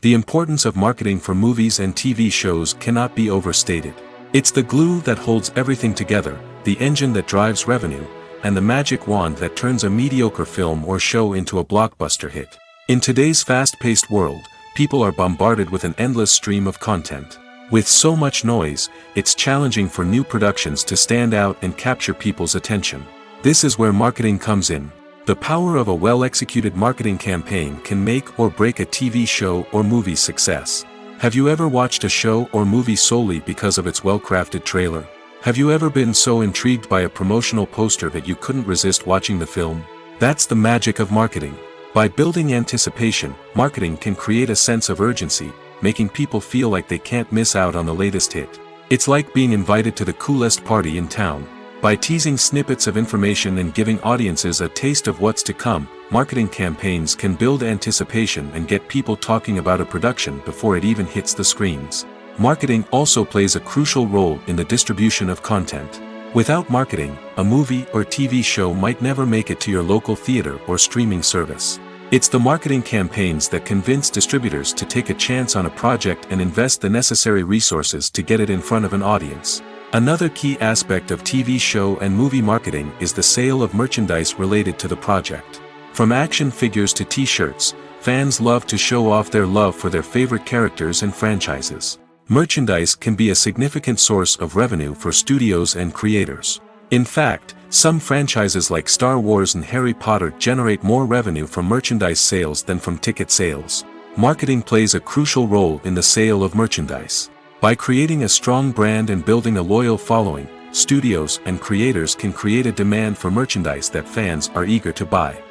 The importance of marketing for movies and TV shows cannot be overstated. It's the glue that holds everything together, the engine that drives revenue, and the magic wand that turns a mediocre film or show into a blockbuster hit. In today's fast-paced world, people are bombarded with an endless stream of content. With so much noise, it's challenging for new productions to stand out and capture people's attention. This is where marketing comes in. The power of a well-executed marketing campaign can make or break a TV show or movie's success. Have you ever watched a show or movie solely because of its well-crafted trailer? Have you ever been so intrigued by a promotional poster that you couldn't resist watching the film? That's the magic of marketing. By building anticipation, marketing can create a sense of urgency, making people feel like they can't miss out on the latest hit. It's like being invited to the coolest party in town. By teasing snippets of information and giving audiences a taste of what's to come, marketing campaigns can build anticipation and get people talking about a production before it even hits the screens. Marketing also plays a crucial role in the distribution of content. Without marketing, a movie or TV show might never make it to your local theater or streaming service. It's the marketing campaigns that convince distributors to take a chance on a project and invest the necessary resources to get it in front of an audience. Another key aspect of TV show and movie marketing is the sale of merchandise related to the project. From action figures to t-shirts, fans love to show off their love for their favorite characters and franchises. Merchandise can be a significant source of revenue for studios and creators. In fact, some franchises like Star Wars and Harry Potter generate more revenue from merchandise sales than from ticket sales. Marketing plays a crucial role in the sale of merchandise. By creating a strong brand and building a loyal following, studios and creators can create a demand for merchandise that fans are eager to buy.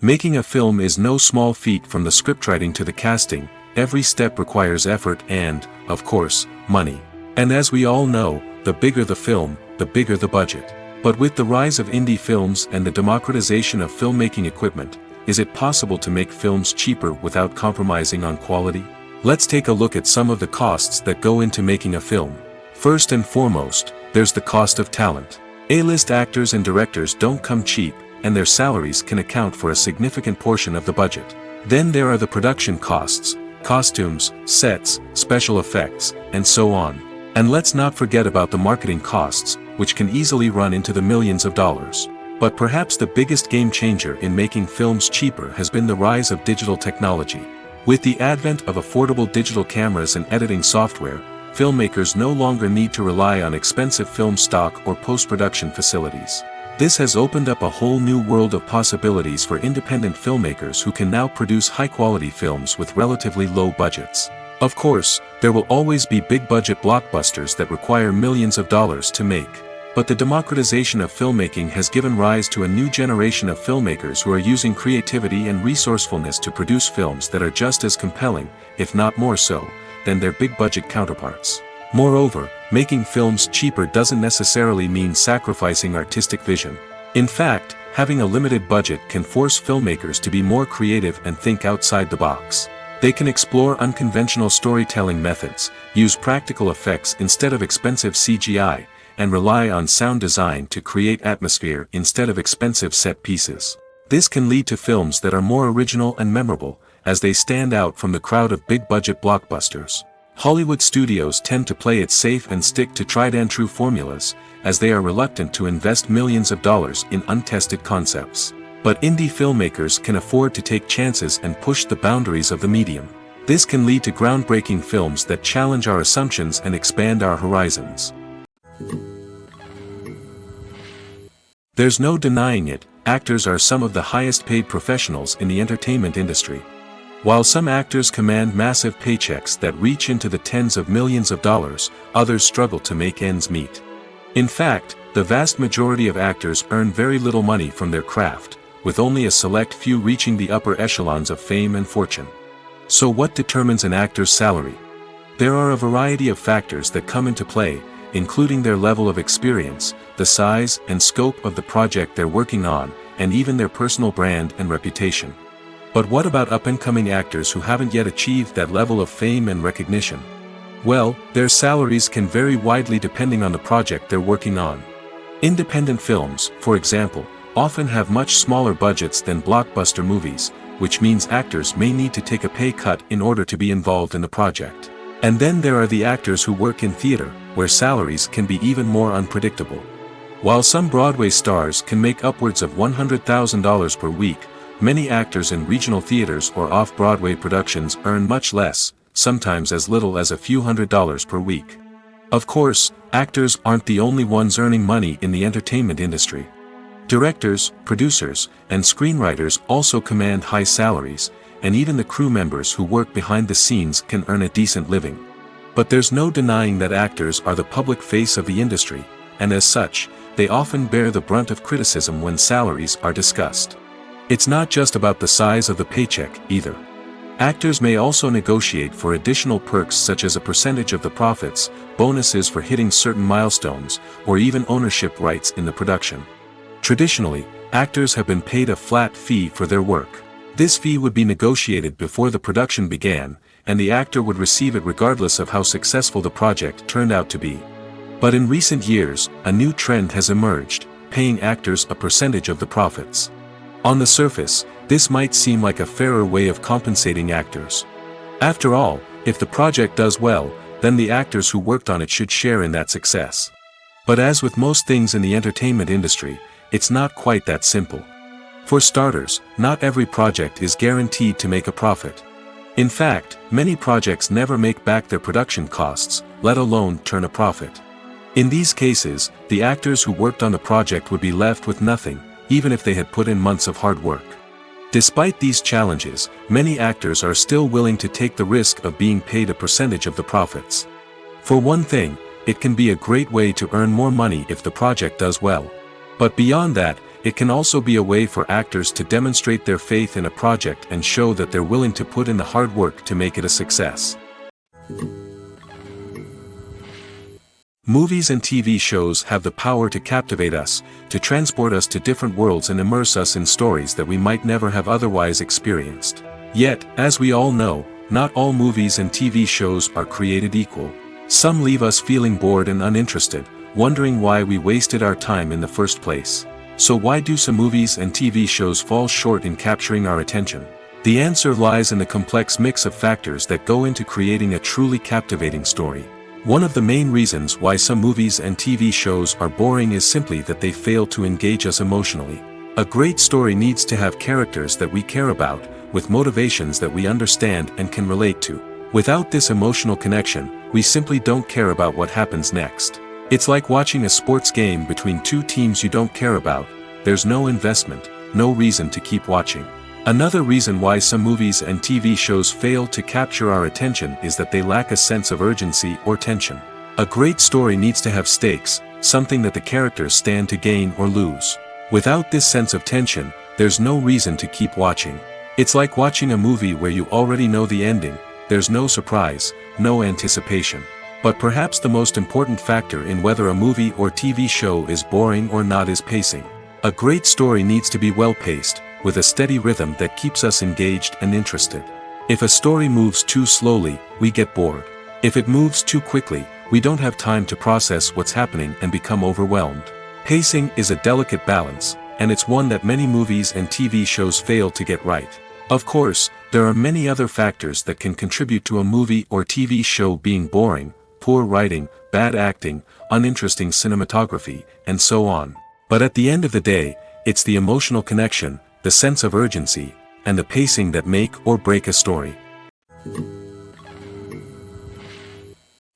Making a film is no small feat. From the scriptwriting to the casting, every step requires effort and, of course, money. And as we all know, the bigger the film, the bigger the budget. But with the rise of indie films and the democratization of filmmaking equipment, is it possible to make films cheaper without compromising on quality? Let's take a look at some of the costs that go into making a film. First and foremost, there's the cost of talent. A-list actors and directors don't come cheap, and their salaries can account for a significant portion of the budget. Then there are the production costs, costumes, sets, special effects, and so on. And let's not forget about the marketing costs, which can easily run into the millions of dollars. But perhaps the biggest game changer in making films cheaper has been the rise of digital technology. With the advent of affordable digital cameras and editing software, filmmakers no longer need to rely on expensive film stock or post-production facilities. This has opened up a whole new world of possibilities for independent filmmakers who can now produce high-quality films with relatively low budgets. Of course, there will always be big-budget blockbusters that require millions of dollars to make. But the democratization of filmmaking has given rise to a new generation of filmmakers who are using creativity and resourcefulness to produce films that are just as compelling, if not more so, than their big-budget counterparts. Moreover, making films cheaper doesn't necessarily mean sacrificing artistic vision. In fact, having a limited budget can force filmmakers to be more creative and think outside the box. They can explore unconventional storytelling methods, use practical effects instead of expensive CGI, and rely on sound design to create atmosphere instead of expensive set pieces. This can lead to films that are more original and memorable, as they stand out from the crowd of big-budget blockbusters. Hollywood studios tend to play it safe and stick to tried-and-true formulas, as they are reluctant to invest millions of dollars in untested concepts. But indie filmmakers can afford to take chances and push the boundaries of the medium. This can lead to groundbreaking films that challenge our assumptions and expand our horizons. There's no denying it, actors are some of the highest-paid professionals in the entertainment industry. While some actors command massive paychecks that reach into the tens of millions of dollars, others struggle to make ends meet. In fact, the vast majority of actors earn very little money from their craft, with only a select few reaching the upper echelons of fame and fortune. So what determines an actor's salary? There are a variety of factors that come into play, including their level of experience, the size and scope of the project they're working on, and even their personal brand and reputation. But what about up-and-coming actors who haven't yet achieved that level of fame and recognition? Well, their salaries can vary widely depending on the project they're working on. Independent films, for example, often have much smaller budgets than blockbuster movies, which means actors may need to take a pay cut in order to be involved in the project. And then there are the actors who work in theater, where salaries can be even more unpredictable. While some Broadway stars can make upwards of $100,000 per week, many actors in regional theaters or off-Broadway productions earn much less, sometimes as little as a few $100s per week. Of course, actors aren't the only ones earning money in the entertainment industry. Directors, producers, and screenwriters also command high salaries, and even the crew members who work behind the scenes can earn a decent living. But there's no denying that actors are the public face of the industry, and as such, they often bear the brunt of criticism when salaries are discussed. It's not just about the size of the paycheck, either. Actors may also negotiate for additional perks such as a percentage of the profits, bonuses for hitting certain milestones, or even ownership rights in the production. Traditionally, actors have been paid a flat fee for their work. This fee would be negotiated before the production began, and the actor would receive it regardless of how successful the project turned out to be. But in recent years, a new trend has emerged, paying actors a percentage of the profits. On the surface, this might seem like a fairer way of compensating actors. After all, if the project does well, then the actors who worked on it should share in that success. But as with most things in the entertainment industry, it's not quite that simple. For starters, not every project is guaranteed to make a profit. In fact, many projects never make back their production costs, let alone turn a profit. In these cases, the actors who worked on the project would be left with nothing, even if they had put in months of hard work. Despite these challenges, many actors are still willing to take the risk of being paid a percentage of the profits. For one thing, it can be a great way to earn more money if the project does well. But beyond that, it can also be a way for actors to demonstrate their faith in a project and show that they're willing to put in the hard work to make it a success. Movies and TV shows have the power to captivate us, to transport us to different worlds and immerse us in stories that we might never have otherwise experienced. Yet, as we all know, not all movies and TV shows are created equal. Some leave us feeling bored and uninterested, wondering why we wasted our time in the first place. So why do some movies and TV shows fall short in capturing our attention? The answer lies in the complex mix of factors that go into creating a truly captivating story. One of the main reasons why some movies and TV shows are boring is simply that they fail to engage us emotionally. A great story needs to have characters that we care about, with motivations that we understand and can relate to. Without this emotional connection, we simply don't care about what happens next. It's like watching a sports game between two teams you don't care about. There's no investment, no reason to keep watching. Another reason why some movies and TV shows fail to capture our attention is that they lack a sense of urgency or tension. A great story needs to have stakes, something that the characters stand to gain or lose. Without this sense of tension, there's no reason to keep watching. It's like watching a movie where you already know the ending. There's no surprise, no anticipation. But perhaps the most important factor in whether a movie or TV show is boring or not is pacing. A great story needs to be well-paced, with a steady rhythm that keeps us engaged and interested. If a story moves too slowly, we get bored. If it moves too quickly, we don't have time to process what's happening and become overwhelmed. Pacing is a delicate balance, and it's one that many movies and TV shows fail to get right. Of course, there are many other factors that can contribute to a movie or TV show being boring: poor writing, bad acting, uninteresting cinematography, and so on. But at the end of the day, it's the emotional connection, the sense of urgency, and the pacing that make or break a story.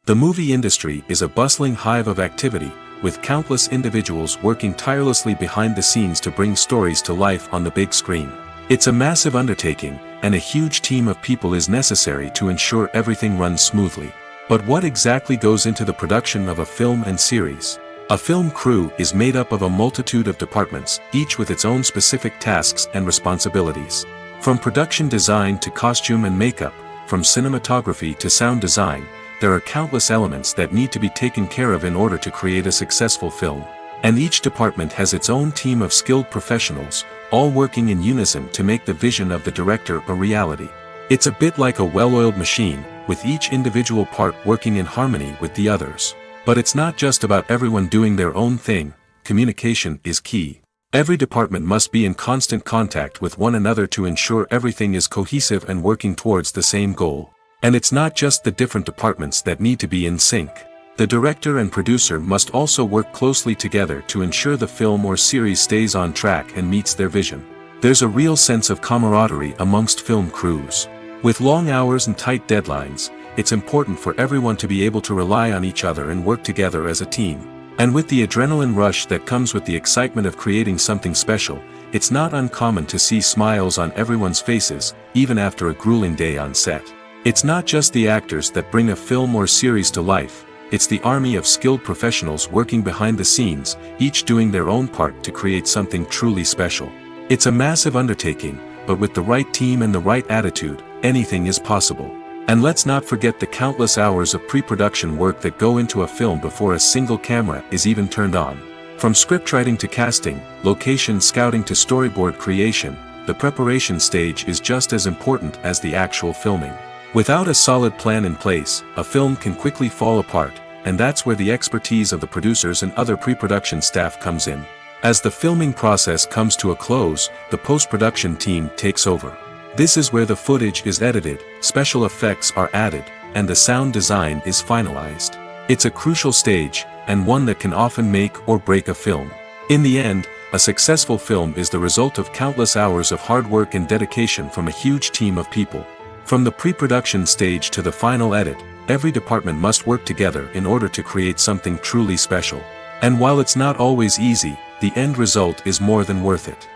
The movie industry is a bustling hive of activity, with countless individuals working tirelessly behind the scenes to bring stories to life on the big screen. It's a massive undertaking, and a huge team of people is necessary to ensure everything runs smoothly. But what exactly goes into the production of a film and series? A film crew is made up of a multitude of departments, each with its own specific tasks and responsibilities. From production design to costume and makeup, from cinematography to sound design, there are countless elements that need to be taken care of in order to create a successful film. And each department has its own team of skilled professionals, all working in unison to make the vision of the director a reality. It's a bit like a well-oiled machine, with each individual part working in harmony with the others. But it's not just about everyone doing their own thing. Communication is key. Every department must be in constant contact with one another to ensure everything is cohesive and working towards the same goal. And it's not just the different departments that need to be in sync. The director and producer must also work closely together to ensure the film or series stays on track and meets their vision. There's a real sense of camaraderie amongst film crews. With long hours and tight deadlines, it's important for everyone to be able to rely on each other and work together as a team. And with the adrenaline rush that comes with the excitement of creating something special, it's not uncommon to see smiles on everyone's faces, even after a grueling day on set. It's not just the actors that bring a film or series to life, it's the army of skilled professionals working behind the scenes, each doing their own part to create something truly special. It's a massive undertaking, but with the right team and the right attitude, anything is possible. And let's not forget the countless hours of pre-production work that go into a film before a single camera is even turned on. From scriptwriting to casting, location scouting to storyboard creation, the preparation stage is just as important as the actual filming. Without a solid plan in place, a film can quickly fall apart, and that's where the expertise of the producers and other pre-production staff comes in. As the filming process comes to a close, the post-production team takes over. This is where the footage is edited, special effects are added, and the sound design is finalized. It's a crucial stage, and one that can often make or break a film. In the end, a successful film is the result of countless hours of hard work and dedication from a huge team of people. From the pre-production stage to the final edit, every department must work together in order to create something truly special. And while it's not always easy, the end result is more than worth it.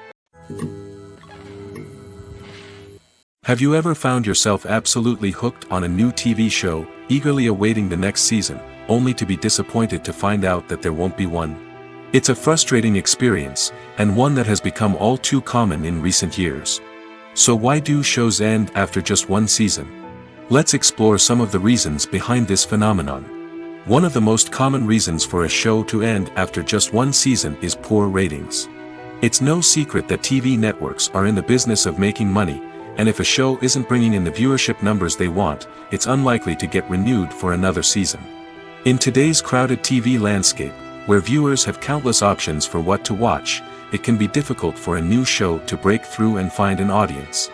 Have you ever found yourself absolutely hooked on a new TV show, eagerly awaiting the next season, only to be disappointed to find out that there won't be one? It's a frustrating experience, and one that has become all too common in recent years. So why do shows end after just one season? Let's explore some of the reasons behind this phenomenon. One of the most common reasons for a show to end after just one season is poor ratings. It's no secret that TV networks are in the business of making money, and if a show isn't bringing in the viewership numbers they want, it's unlikely to get renewed for another season. In today's crowded TV landscape, where viewers have countless options for what to watch, it can be difficult for a new show to break through and find an audience.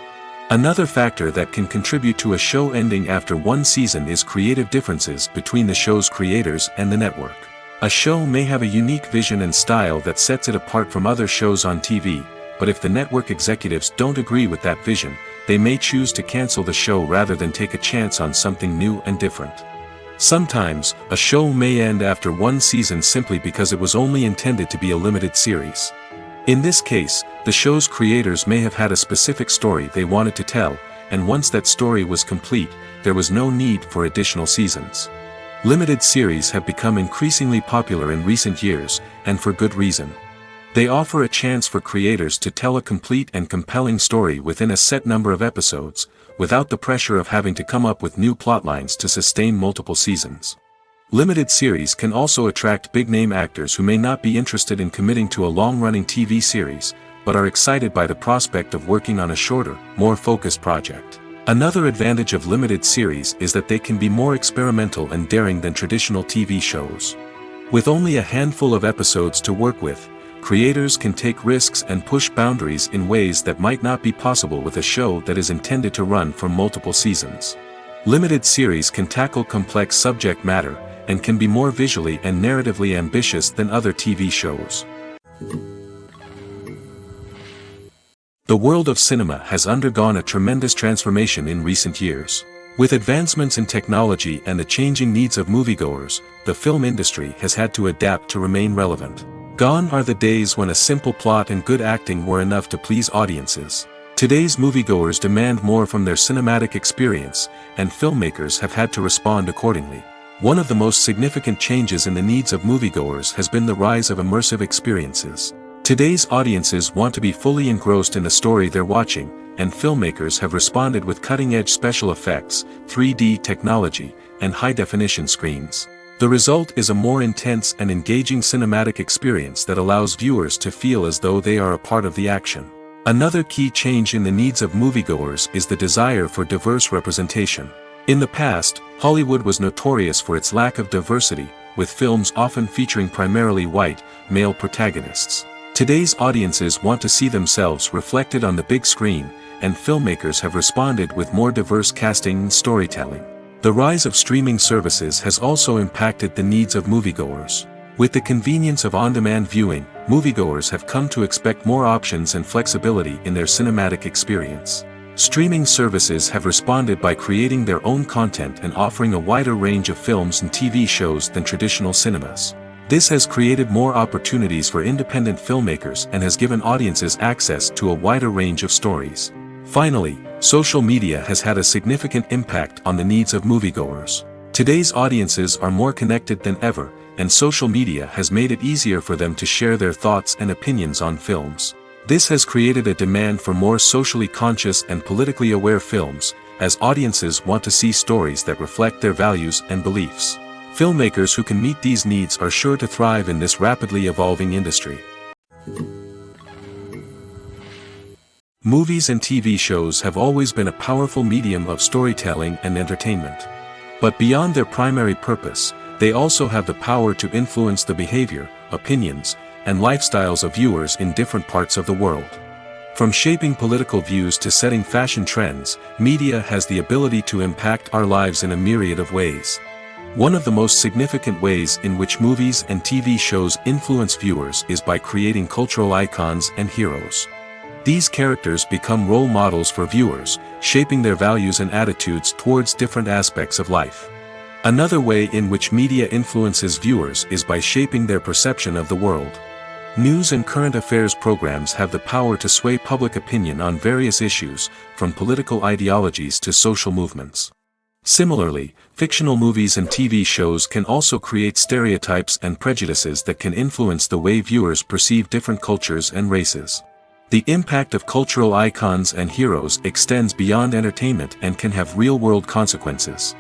Another factor that can contribute to a show ending after one season is creative differences between the show's creators and the network. A show may have a unique vision and style that sets it apart from other shows on TV, but if the network executives don't agree with that vision, they may choose to cancel the show rather than take a chance on something new and different. Sometimes, a show may end after one season simply because it was only intended to be a limited series. In this case, the show's creators may have had a specific story they wanted to tell, and once that story was complete, there was no need for additional seasons. Limited series have become increasingly popular in recent years, and for good reason. They offer a chance for creators to tell a complete and compelling story within a set number of episodes, without the pressure of having to come up with new plotlines to sustain multiple seasons. Limited series can also attract big-name actors who may not be interested in committing to a long-running TV series, but are excited by the prospect of working on a shorter, more focused project. Another advantage of limited series is that they can be more experimental and daring than traditional TV shows. With only a handful of episodes to work with, creators can take risks and push boundaries in ways that might not be possible with a show that is intended to run for multiple seasons. Limited series can tackle complex subject matter, and can be more visually and narratively ambitious than other TV shows. The world of cinema has undergone a tremendous transformation in recent years. With advancements in technology and the changing needs of moviegoers, the film industry has had to adapt to remain relevant. Gone are the days when a simple plot and good acting were enough to please audiences. Today's moviegoers demand more from their cinematic experience, and filmmakers have had to respond accordingly. One of the most significant changes in the needs of moviegoers has been the rise of immersive experiences. Today's audiences want to be fully engrossed in the story they're watching, and filmmakers have responded with cutting-edge special effects, 3D technology, and high-definition screens. The result is a more intense and engaging cinematic experience that allows viewers to feel as though they are a part of the action. Another key change in the needs of moviegoers is the desire for diverse representation. In the past, Hollywood was notorious for its lack of diversity, with films often featuring primarily white, male protagonists. Today's audiences want to see themselves reflected on the big screen, and filmmakers have responded with more diverse casting and storytelling. The rise of streaming services has also impacted the needs of moviegoers. With the convenience of on-demand viewing, moviegoers have come to expect more options and flexibility in their cinematic experience. Streaming services have responded by creating their own content and offering a wider range of films and TV shows than traditional cinemas. This has created more opportunities for independent filmmakers and has given audiences access to a wider range of stories. Finally, social media has had a significant impact on the needs of moviegoers. Today's audiences are more connected than ever, and social media has made it easier for them to share their thoughts and opinions on films. This has created a demand for more socially conscious and politically aware films, as audiences want to see stories that reflect their values and beliefs. Filmmakers who can meet these needs are sure to thrive in this rapidly evolving industry. Movies and TV shows have always been a powerful medium of storytelling and entertainment. But beyond their primary purpose, they also have the power to influence the behavior, opinions, and lifestyles of viewers in different parts of the world. From shaping political views to setting fashion trends, media has the ability to impact our lives in a myriad of ways. One of the most significant ways in which movies and TV shows influence viewers is by creating cultural icons and heroes. These characters become role models for viewers, shaping their values and attitudes towards different aspects of life. Another way in which media influences viewers is by shaping their perception of the world. News and current affairs programs have the power to sway public opinion on various issues, from political ideologies to social movements. Similarly, fictional movies and TV shows can also create stereotypes and prejudices that can influence the way viewers perceive different cultures and races. The impact of cultural icons and heroes extends beyond entertainment and can have real-world consequences.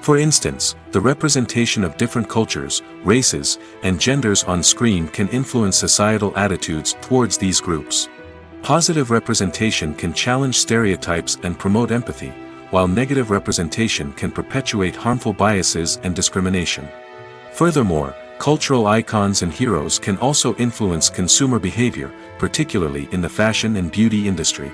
For instance, the representation of different cultures, races, and genders on screen can influence societal attitudes towards these groups. Positive representation can challenge stereotypes and promote empathy, while negative representation can perpetuate harmful biases and discrimination. Furthermore, cultural icons and heroes can also influence consumer behavior, particularly in the fashion and beauty industry.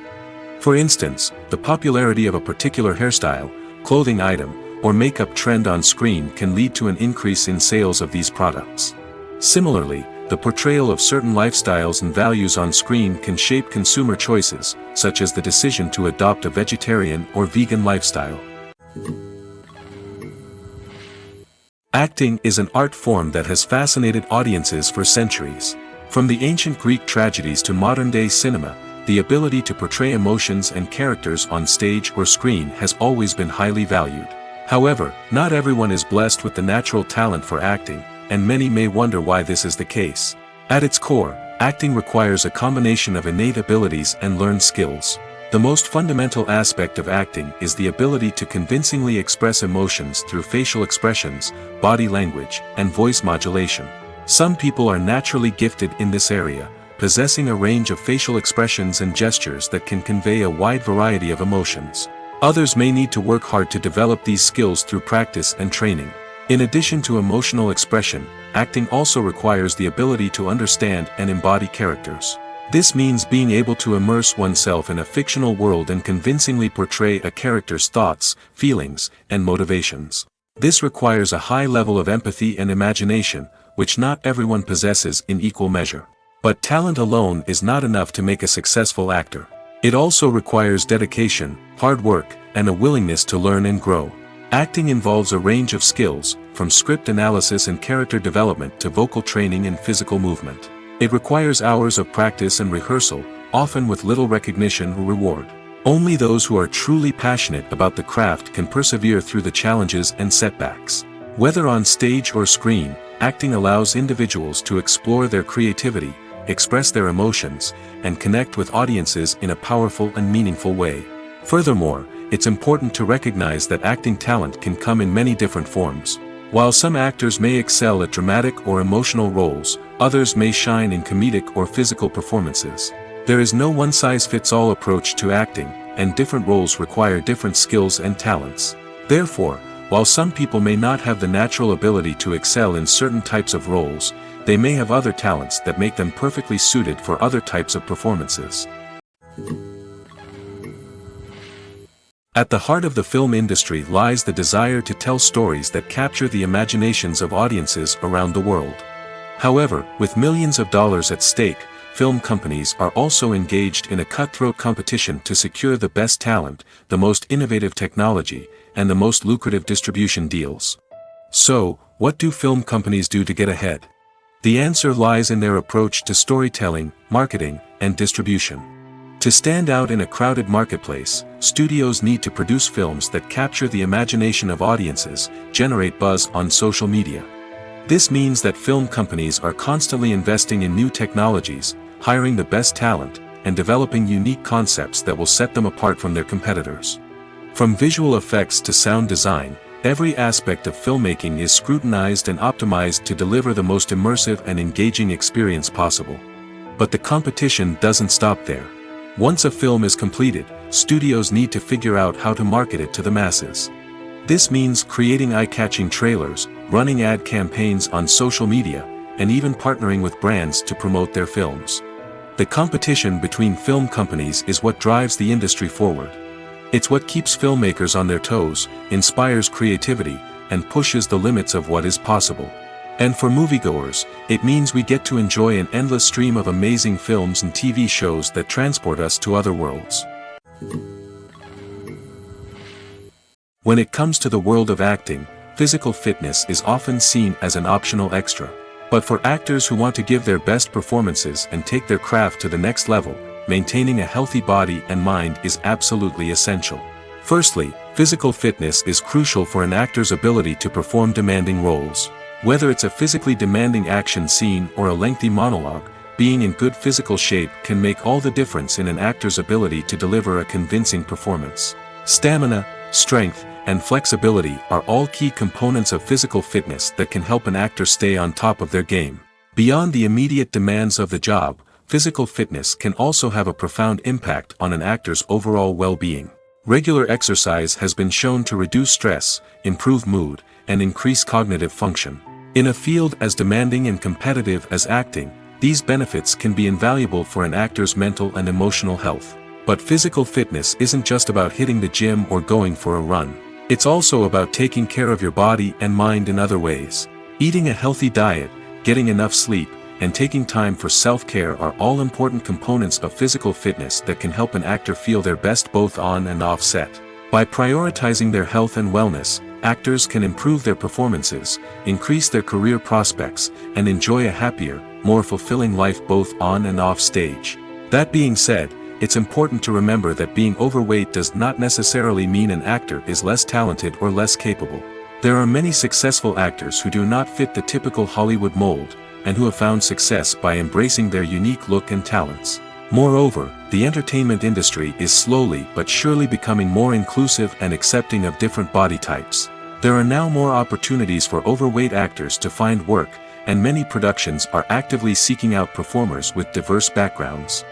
For instance, the popularity of a particular hairstyle, clothing item, or makeup trend on screen can lead to an increase in sales of these products. Similarly, the portrayal of certain lifestyles and values on screen can shape consumer choices, such as the decision to adopt a vegetarian or vegan lifestyle. Acting is an art form that has fascinated audiences for centuries. From the ancient Greek tragedies to modern-day cinema, the ability to portray emotions and characters on stage or screen has always been highly valued. However, not everyone is blessed with the natural talent for acting, and many may wonder why this is the case. At its core, acting requires a combination of innate abilities and learned skills. The most fundamental aspect of acting is the ability to convincingly express emotions through facial expressions, body language, and voice modulation. Some people are naturally gifted in this area, possessing a range of facial expressions and gestures that can convey a wide variety of emotions. Others may need to work hard to develop these skills through practice and training. In addition to emotional expression, acting also requires the ability to understand and embody characters. This means being able to immerse oneself in a fictional world and convincingly portray a character's thoughts, feelings, and motivations. This requires a high level of empathy and imagination, which not everyone possesses in equal measure. But talent alone is not enough to make a successful actor. It also requires dedication, hard work, and a willingness to learn and grow. Acting involves a range of skills, from script analysis and character development to vocal training and physical movement. It requires hours of practice and rehearsal, often with little recognition or reward. Only those who are truly passionate about the craft can persevere through the challenges and setbacks. Whether on stage or screen, acting allows individuals to explore their creativity, express their emotions, and connect with audiences in a powerful and meaningful way. Furthermore, it's important to recognize that acting talent can come in many different forms. While some actors may excel at dramatic or emotional roles, others may shine in comedic or physical performances. There is no one-size-fits-all approach to acting, and different roles require different skills and talents. Therefore, while some people may not have the natural ability to excel in certain types of roles, they may have other talents that make them perfectly suited for other types of performances. At the heart of the film industry lies the desire to tell stories that capture the imaginations of audiences around the world. However, with millions of dollars at stake, film companies are also engaged in a cutthroat competition to secure the best talent, the most innovative technology, and the most lucrative distribution deals. So, what do film companies do to get ahead? The answer lies in their approach to storytelling, marketing, and distribution. To stand out in a crowded marketplace, studios need to produce films that capture the imagination of audiences, generate buzz on social media. This means that film companies are constantly investing in new technologies, hiring the best talent, and developing unique concepts that will set them apart from their competitors. From visual effects to sound design, every aspect of filmmaking is scrutinized and optimized to deliver the most immersive and engaging experience possible. But the competition doesn't stop there. Once a film is completed, studios need to figure out how to market it to the masses. This means creating eye-catching trailers, running ad campaigns on social media, and even partnering with brands to promote their films. The competition between film companies is what drives the industry forward. It's what keeps filmmakers on their toes, inspires creativity, and pushes the limits of what is possible. And for moviegoers, it means we get to enjoy an endless stream of amazing films and TV shows that transport us to other worlds. When it comes to the world of acting, physical fitness is often seen as an optional extra. But for actors who want to give their best performances and take their craft to the next level, maintaining a healthy body and mind is absolutely essential. Firstly, physical fitness is crucial for an actor's ability to perform demanding roles. Whether it's a physically demanding action scene or a lengthy monologue, being in good physical shape can make all the difference in an actor's ability to deliver a convincing performance. Stamina, strength, and flexibility are all key components of physical fitness that can help an actor stay on top of their game. Beyond the immediate demands of the job, physical fitness can also have a profound impact on an actor's overall well-being. Regular exercise has been shown to reduce stress, improve mood, and increase cognitive function. In a field as demanding and competitive as acting, these benefits can be invaluable for an actor's mental and emotional health. But physical fitness isn't just about hitting the gym or going for a run. It's also about taking care of your body and mind in other ways. Eating a healthy diet, getting enough sleep, and taking time for self-care are all important components of physical fitness that can help an actor feel their best both on and off set. By prioritizing their health and wellness, actors can improve their performances, increase their career prospects, and enjoy a happier, more fulfilling life both on and off stage. That being said, it's important to remember that being overweight does not necessarily mean an actor is less talented or less capable. There are many successful actors who do not fit the typical Hollywood mold, and who have found success by embracing their unique look and talents. Moreover, the entertainment industry is slowly but surely becoming more inclusive and accepting of different body types. There are now more opportunities for overweight actors to find work, and many productions are actively seeking out performers with diverse backgrounds.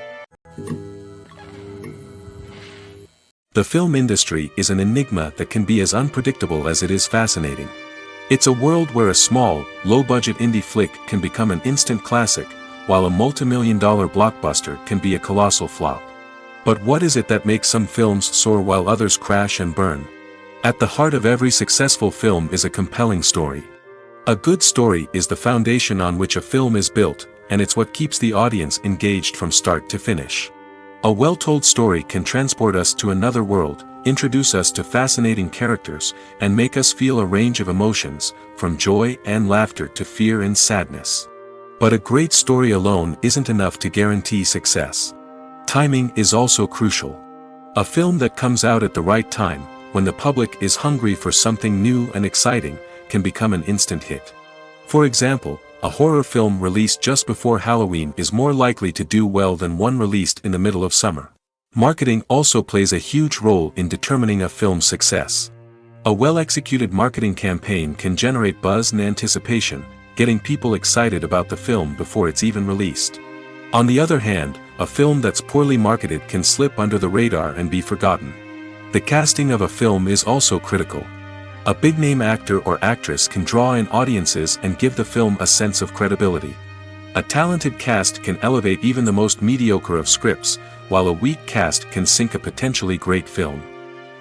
The film industry is an enigma that can be as unpredictable as it is fascinating. It's a world where a small, low-budget indie flick can become an instant classic, while a multi-million-dollar blockbuster can be a colossal flop. But what is it that makes some films soar while others crash and burn? At the heart of every successful film is a compelling story. A good story is the foundation on which a film is built, and it's what keeps the audience engaged from start to finish. A well-told story can transport us to another world, introduce us to fascinating characters, and make us feel a range of emotions, from joy and laughter to fear and sadness. But a great story alone isn't enough to guarantee success. Timing is also crucial. A film that comes out at the right time, when the public is hungry for something new and exciting, can become an instant hit. For example, a horror film released just before Halloween is more likely to do well than one released in the middle of summer. Marketing also plays a huge role in determining a film's success. A well-executed marketing campaign can generate buzz and anticipation, getting people excited about the film before it's even released. On the other hand, a film that's poorly marketed can slip under the radar and be forgotten. The casting of a film is also critical. A big-name actor or actress can draw in audiences and give the film a sense of credibility. A talented cast can elevate even the most mediocre of scripts, while a weak cast can sink a potentially great film.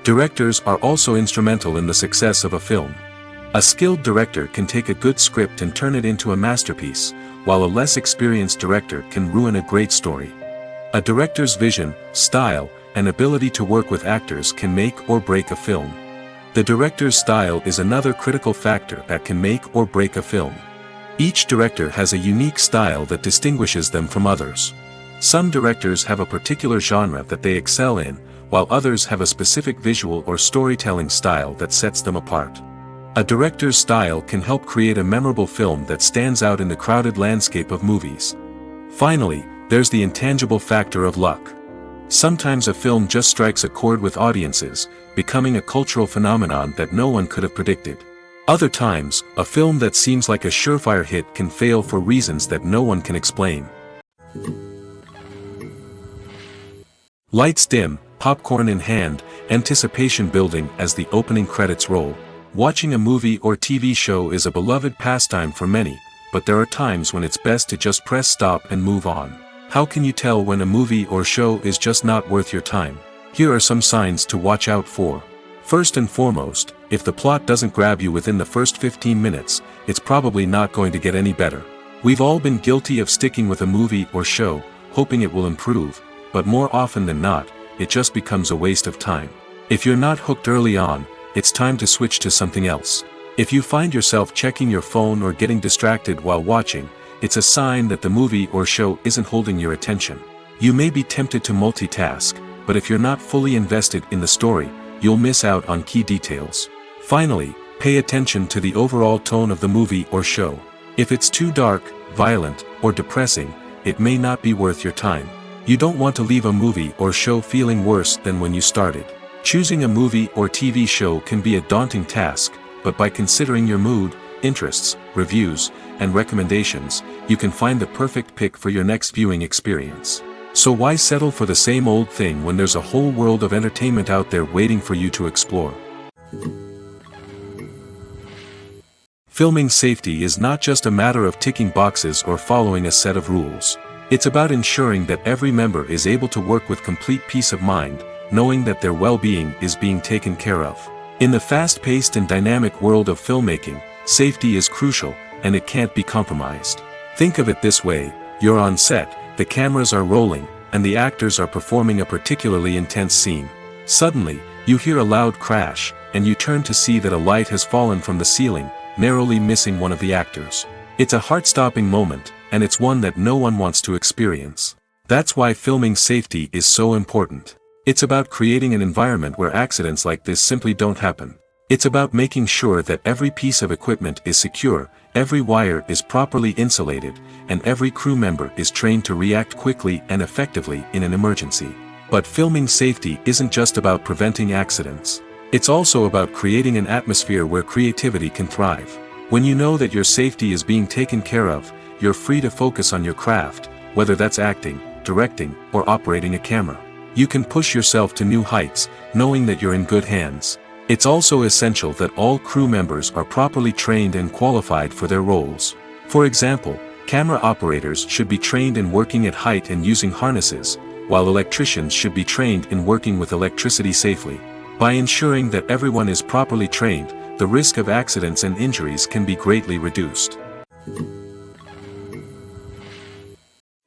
Directors are also instrumental in the success of a film. A skilled director can take a good script and turn it into a masterpiece, while a less experienced director can ruin a great story. A director's vision, style, and ability to work with actors can make or break a film. The director's style is another critical factor that can make or break a film. Each director has a unique style that distinguishes them from others. Some directors have a particular genre that they excel in, while others have a specific visual or storytelling style that sets them apart. A director's style can help create a memorable film that stands out in the crowded landscape of movies. Finally, there's the intangible factor of luck. Sometimes a film just strikes a chord with audiences, becoming a cultural phenomenon that no one could have predicted. Other times, a film that seems like a surefire hit can fail for reasons that no one can explain. Lights dim, popcorn in hand, anticipation building as the opening credits roll. Watching a movie or TV show is a beloved pastime for many, but there are times when it's best to just press stop and move on. How can you tell when a movie or show is just not worth your time? Here are some signs to watch out for. First and foremost, if the plot doesn't grab you within the first 15 minutes, it's probably not going to get any better. We've all been guilty of sticking with a movie or show, hoping it will improve, but more often than not, it just becomes a waste of time. If you're not hooked early on, it's time to switch to something else. If you find yourself checking your phone or getting distracted while watching, it's a sign that the movie or show isn't holding your attention. You may be tempted to multitask, but if you're not fully invested in the story, you'll miss out on key details. Finally, pay attention to the overall tone of the movie or show. If it's too dark, violent, or depressing, it may not be worth your time. You don't want to leave a movie or show feeling worse than when you started. Choosing a movie or TV show can be a daunting task, but by considering your mood, interests, reviews, and recommendations, you can find the perfect pick for your next viewing experience. So why settle for the same old thing when there's a whole world of entertainment out there waiting for you to explore? Filming safety is not just a matter of ticking boxes or following a set of rules. It's about ensuring that every member is able to work with complete peace of mind, knowing that their well-being is being taken care of. In the fast-paced and dynamic world of filmmaking, safety is crucial, and it can't be compromised. Think of it this way: you're on set, the cameras are rolling, and the actors are performing a particularly intense scene. Suddenly, you hear a loud crash, and you turn to see that a light has fallen from the ceiling, narrowly missing one of the actors. It's a heart-stopping moment, and it's one that no one wants to experience. That's why filming safety is so important. It's about creating an environment where accidents like this simply don't happen. It's about making sure that every piece of equipment is secure, every wire is properly insulated, and every crew member is trained to react quickly and effectively in an emergency. But filming safety isn't just about preventing accidents. It's also about creating an atmosphere where creativity can thrive. When you know that your safety is being taken care of, you're free to focus on your craft, whether that's acting, directing, or operating a camera. You can push yourself to new heights, knowing that you're in good hands. It's also essential that all crew members are properly trained and qualified for their roles. For example, camera operators should be trained in working at height and using harnesses, while electricians should be trained in working with electricity safely. By ensuring that everyone is properly trained, the risk of accidents and injuries can be greatly reduced.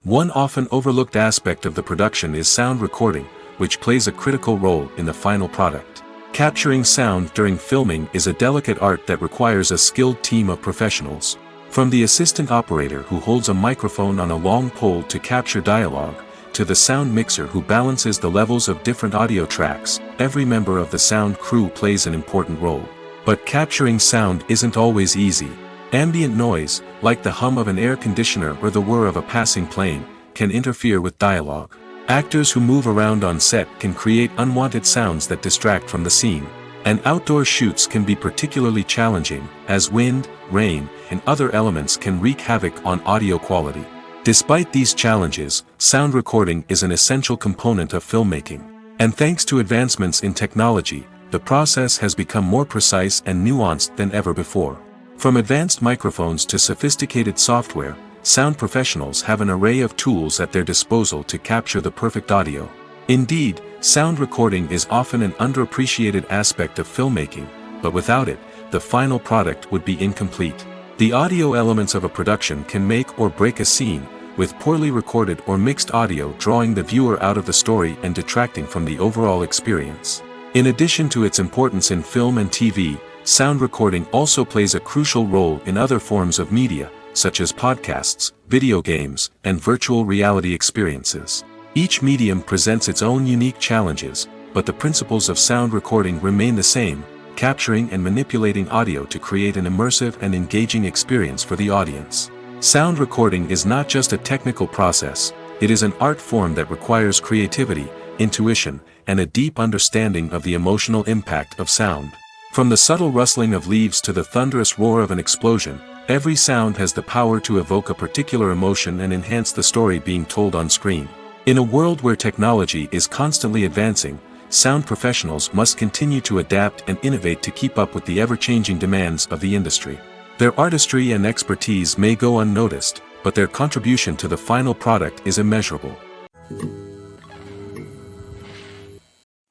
One often overlooked aspect of the production is sound recording, which plays a critical role in the final product. Capturing sound during filming is a delicate art that requires a skilled team of professionals. From the assistant operator who holds a microphone on a long pole to capture dialogue, to the sound mixer who balances the levels of different audio tracks, every member of the sound crew plays an important role. But capturing sound isn't always easy. Ambient noise, like the hum of an air conditioner or the whir of a passing plane, can interfere with dialogue. Actors who move around on set can create unwanted sounds that distract from the scene. And outdoor shoots can be particularly challenging, as wind, rain, and other elements can wreak havoc on audio quality. Despite these challenges, sound recording is an essential component of filmmaking. And thanks to advancements in technology, the process has become more precise and nuanced than ever before. From advanced microphones to sophisticated software, sound professionals have an array of tools at their disposal to capture the perfect audio. Indeed, sound recording is often an underappreciated aspect of filmmaking, but without it, the final product would be incomplete. The audio elements of a production can make or break a scene, with poorly recorded or mixed audio drawing the viewer out of the story and detracting from the overall experience. In addition to its importance in film and TV, sound recording also plays a crucial role in other forms of media, such as podcasts, video games, and virtual reality experiences. Each medium presents its own unique challenges, but the principles of sound recording remain the same, capturing and manipulating audio to create an immersive and engaging experience for the audience. Sound recording is not just a technical process, it is an art form that requires creativity, intuition, and a deep understanding of the emotional impact of sound. From the subtle rustling of leaves to the thunderous roar of an explosion, every sound has the power to evoke a particular emotion and enhance the story being told on screen. In a world where technology is constantly advancing, sound professionals must continue to adapt and innovate to keep up with the ever-changing demands of the industry. Their artistry and expertise may go unnoticed, but their contribution to the final product is immeasurable.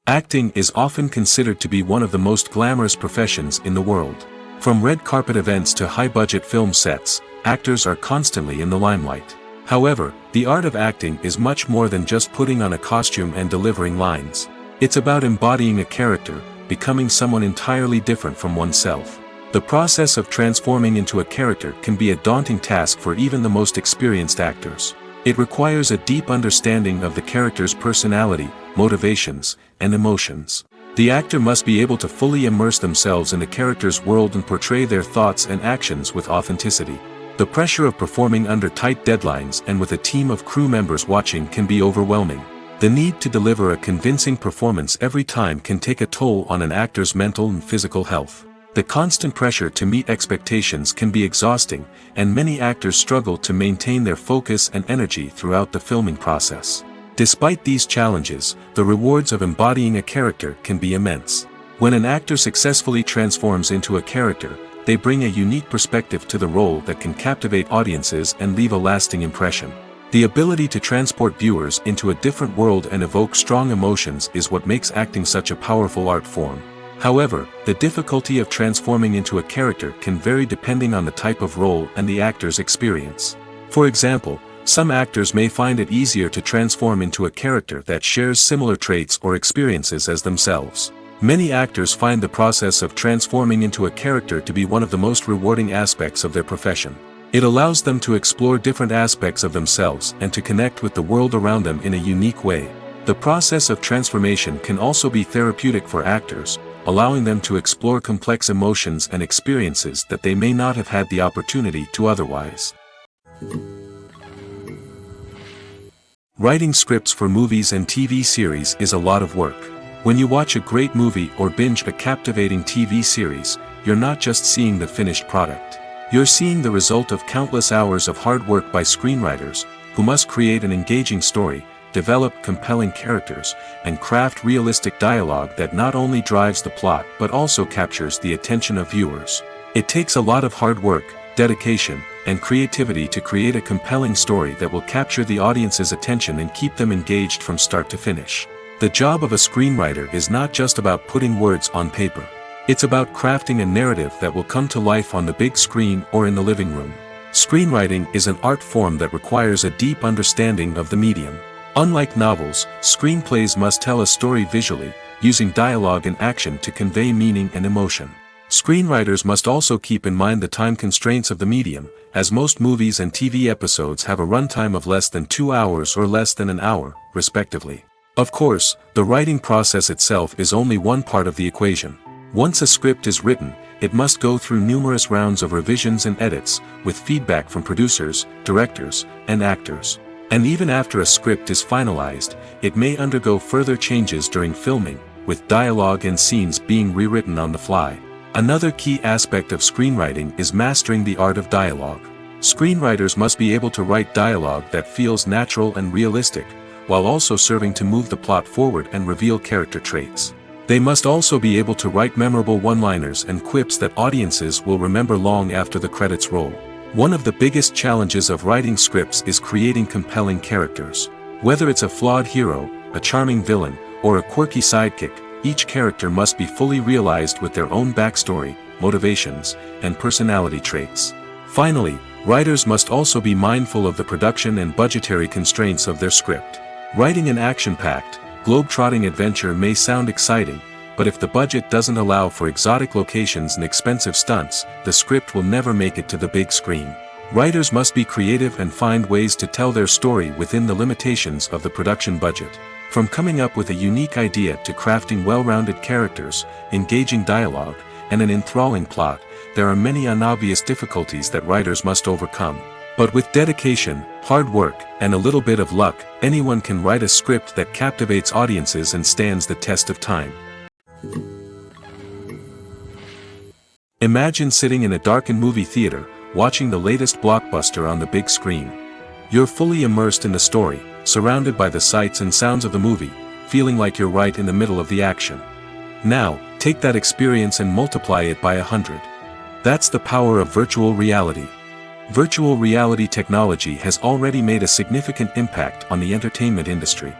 Acting is often considered to be one of the most glamorous professions in the world. From red carpet events to high-budget film sets, actors are constantly in the limelight. However, the art of acting is much more than just putting on a costume and delivering lines. It's about embodying a character, becoming someone entirely different from oneself. The process of transforming into a character can be a daunting task for even the most experienced actors. It requires a deep understanding of the character's personality, motivations, and emotions. The actor must be able to fully immerse themselves in the character's world and portray their thoughts and actions with authenticity. The pressure of performing under tight deadlines and with a team of crew members watching can be overwhelming. The need to deliver a convincing performance every time can take a toll on an actor's mental and physical health. The constant pressure to meet expectations can be exhausting, and many actors struggle to maintain their focus and energy throughout the filming process. Despite these challenges, the rewards of embodying a character can be immense. When an actor successfully transforms into a character, they bring a unique perspective to the role that can captivate audiences and leave a lasting impression. The ability to transport viewers into a different world and evoke strong emotions is what makes acting such a powerful art form. However, the difficulty of transforming into a character can vary depending on the type of role and the actor's experience. For example, some actors may find it easier to transform into a character that shares similar traits or experiences as themselves. Many actors find the process of transforming into a character to be one of the most rewarding aspects of their profession. It allows them to explore different aspects of themselves and to connect with the world around them in a unique way. The process of transformation can also be therapeutic for actors, allowing them to explore complex emotions and experiences that they may not have had the opportunity to otherwise. Writing scripts for movies and TV series is a lot of work. When you watch a great movie or binge a captivating TV series, you're not just seeing the finished product. You're seeing the result of countless hours of hard work by screenwriters, who must create an engaging story, develop compelling characters, and craft realistic dialogue that not only drives the plot but also captures the attention of viewers. It takes a lot of hard work, dedication, and creativity to create a compelling story that will capture the audience's attention and keep them engaged from start to finish. The job of a screenwriter is not just about putting words on paper. It's about crafting a narrative that will come to life on the big screen or in the living room. Screenwriting is an art form that requires a deep understanding of the medium. Unlike novels, screenplays must tell a story visually, using dialogue and action to convey meaning and emotion. Screenwriters must also keep in mind the time constraints of the medium, as most movies and TV episodes have a runtime of less than 2 hours or less than an hour, respectively. Of course, the writing process itself is only one part of the equation. Once a script is written, it must go through numerous rounds of revisions and edits, with feedback from producers, directors, and actors. And even after a script is finalized, it may undergo further changes during filming, with dialogue and scenes being rewritten on the fly. Another key aspect of screenwriting is mastering the art of dialogue. Screenwriters must be able to write dialogue that feels natural and realistic, while also serving to move the plot forward and reveal character traits. They must also be able to write memorable one-liners and quips that audiences will remember long after the credits roll. One of the biggest challenges of writing scripts is creating compelling characters. Whether it's a flawed hero, a charming villain, or a quirky sidekick, each character must be fully realized with their own backstory, motivations, and personality traits. Finally, writers must also be mindful of the production and budgetary constraints of their script. Writing an action-packed, globe-trotting adventure may sound exciting, but if the budget doesn't allow for exotic locations and expensive stunts, the script will never make it to the big screen. Writers must be creative and find ways to tell their story within the limitations of the production budget. From coming up with a unique idea to crafting well-rounded characters, engaging dialogue, and an enthralling plot, there are many unobvious difficulties that writers must overcome. But with dedication, hard work, and a little bit of luck, anyone can write a script that captivates audiences and stands the test of time. Imagine sitting in a darkened movie theater, watching the latest blockbuster on the big screen. You're fully immersed in the story, surrounded by the sights and sounds of the movie, feeling like you're right in the middle of the action. Now, take that experience and multiply it by 100. That's the power of virtual reality. Virtual reality technology has already made a significant impact on the entertainment industry.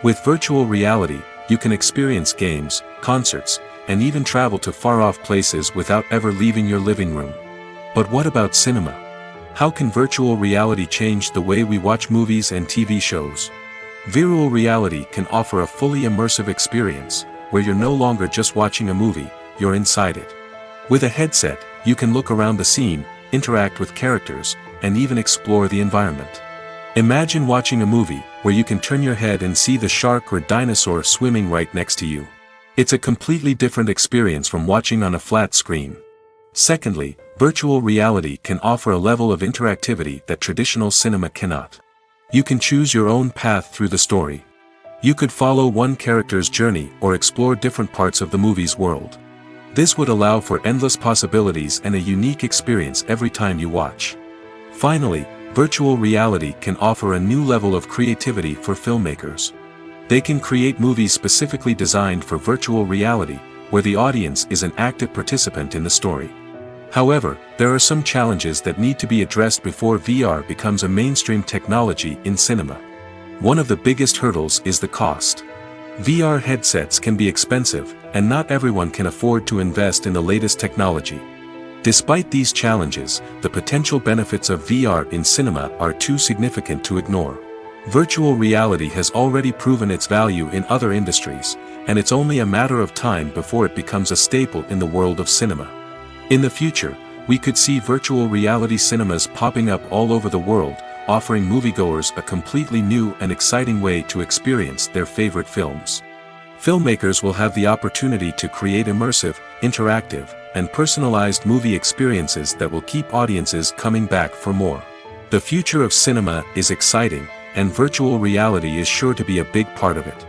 With virtual reality, you can experience games, concerts, and even travel to far-off places without ever leaving your living room. But what about cinema? How can virtual reality change the way we watch movies and TV shows? Virtual reality can offer a fully immersive experience, where you're no longer just watching a movie, you're inside it. With a headset, you can look around the scene, interact with characters, and even explore the environment. Imagine watching a movie, where you can turn your head and see the shark or dinosaur swimming right next to you. It's a completely different experience from watching on a flat screen. Secondly, virtual reality can offer a level of interactivity that traditional cinema cannot. You can choose your own path through the story. You could follow one character's journey or explore different parts of the movie's world. This would allow for endless possibilities and a unique experience every time you watch. Finally, virtual reality can offer a new level of creativity for filmmakers. They can create movies specifically designed for virtual reality, where the audience is an active participant in the story. However, there are some challenges that need to be addressed before VR becomes a mainstream technology in cinema. One of the biggest hurdles is the cost. VR headsets can be expensive, and not everyone can afford to invest in the latest technology. Despite these challenges, the potential benefits of VR in cinema are too significant to ignore. Virtual reality has already proven its value in other industries, and it's only a matter of time before it becomes a staple in the world of cinema. In the future, we could see virtual reality cinemas popping up all over the world, offering moviegoers a completely new and exciting way to experience their favorite films. Filmmakers will have the opportunity to create immersive, interactive, and personalized movie experiences that will keep audiences coming back for more. The future of cinema is exciting, and virtual reality is sure to be a big part of it.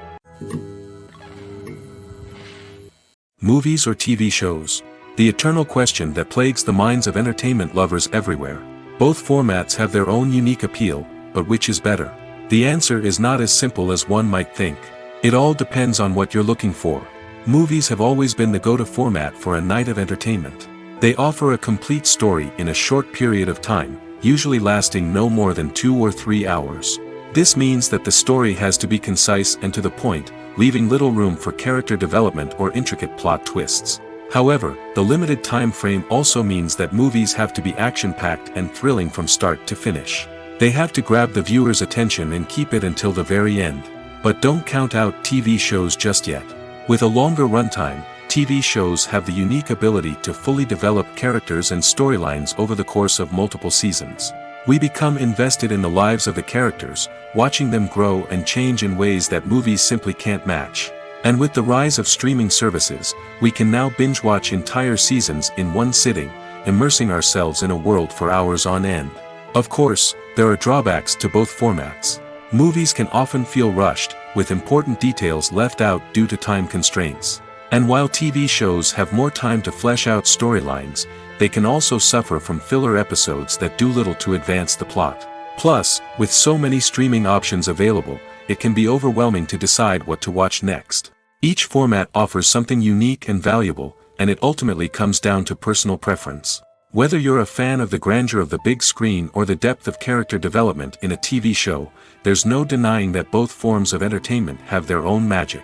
Movies or TV shows? The eternal question that plagues the minds of entertainment lovers everywhere. Both formats have their own unique appeal, but which is better? The answer is not as simple as one might think. It all depends on what you're looking for. Movies have always been the go-to format for a night of entertainment. They offer a complete story in a short period of time, usually lasting no more than 2 or 3 hours. This means that the story has to be concise and to the point, leaving little room for character development or intricate plot twists. However, the limited time frame also means that movies have to be action-packed and thrilling from start to finish. They have to grab the viewer's attention and keep it until the very end. But don't count out TV shows just yet. With a longer runtime, TV shows have the unique ability to fully develop characters and storylines over the course of multiple seasons. We become invested in the lives of the characters, watching them grow and change in ways that movies simply can't match. And with the rise of streaming services, we can now binge-watch entire seasons in one sitting, immersing ourselves in a world for hours on end. Of course, there are drawbacks to both formats. Movies can often feel rushed, with important details left out due to time constraints. And while TV shows have more time to flesh out storylines, they can also suffer from filler episodes that do little to advance the plot. Plus, with so many streaming options available, it can be overwhelming to decide what to watch next. Each format offers something unique and valuable, and it ultimately comes down to personal preference. Whether you're a fan of the grandeur of the big screen or the depth of character development in a TV show, there's no denying that both forms of entertainment have their own magic.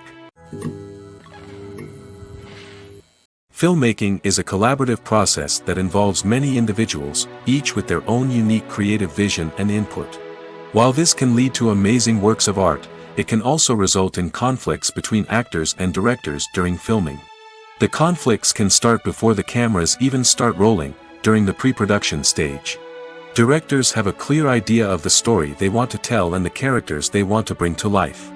Filmmaking is a collaborative process that involves many individuals, each with their own unique creative vision and input. While this can lead to amazing works of art, it can also result in conflicts between actors and directors during filming. The conflicts can start before the cameras even start rolling, during the pre-production stage. Directors have a clear idea of the story they want to tell and the characters they want to bring to life.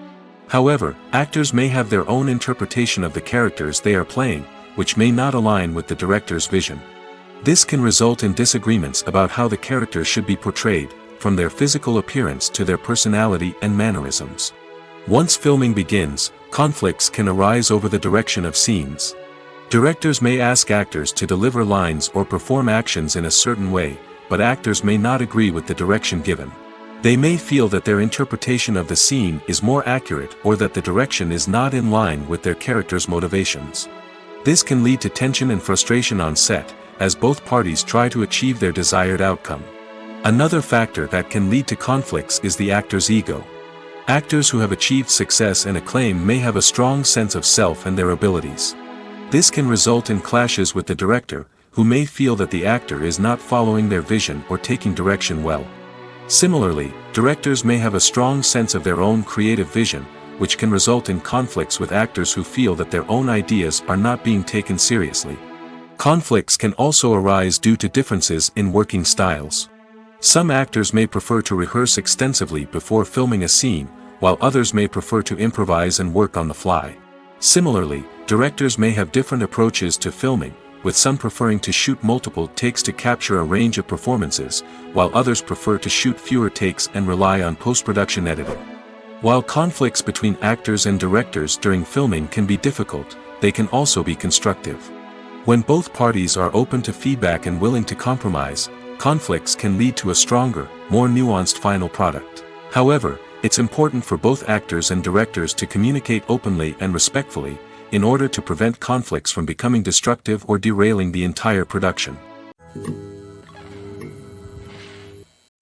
However, actors may have their own interpretation of the characters they are playing, which may not align with the director's vision. This can result in disagreements about how the characters should be portrayed, from their physical appearance to their personality and mannerisms. Once filming begins, conflicts can arise over the direction of scenes. Directors may ask actors to deliver lines or perform actions in a certain way, but actors may not agree with the direction given. They may feel that their interpretation of the scene is more accurate or that the direction is not in line with their character's motivations. This can lead to tension and frustration on set, as both parties try to achieve their desired outcome. Another factor that can lead to conflicts is the actor's ego. Actors who have achieved success and acclaim may have a strong sense of self and their abilities. This can result in clashes with the director, who may feel that the actor is not following their vision or taking direction well. Similarly, directors may have a strong sense of their own creative vision, which can result in conflicts with actors who feel that their own ideas are not being taken seriously. Conflicts can also arise due to differences in working styles. Some actors may prefer to rehearse extensively before filming a scene, while others may prefer to improvise and work on the fly. Similarly, directors may have different approaches to filming, with some preferring to shoot multiple takes to capture a range of performances, while others prefer to shoot fewer takes and rely on post-production editing. While conflicts between actors and directors during filming can be difficult, they can also be constructive. When both parties are open to feedback and willing to compromise, conflicts can lead to a stronger, more nuanced final product. However, it's important for both actors and directors to communicate openly and respectfully, in order to prevent conflicts from becoming destructive or derailing the entire production.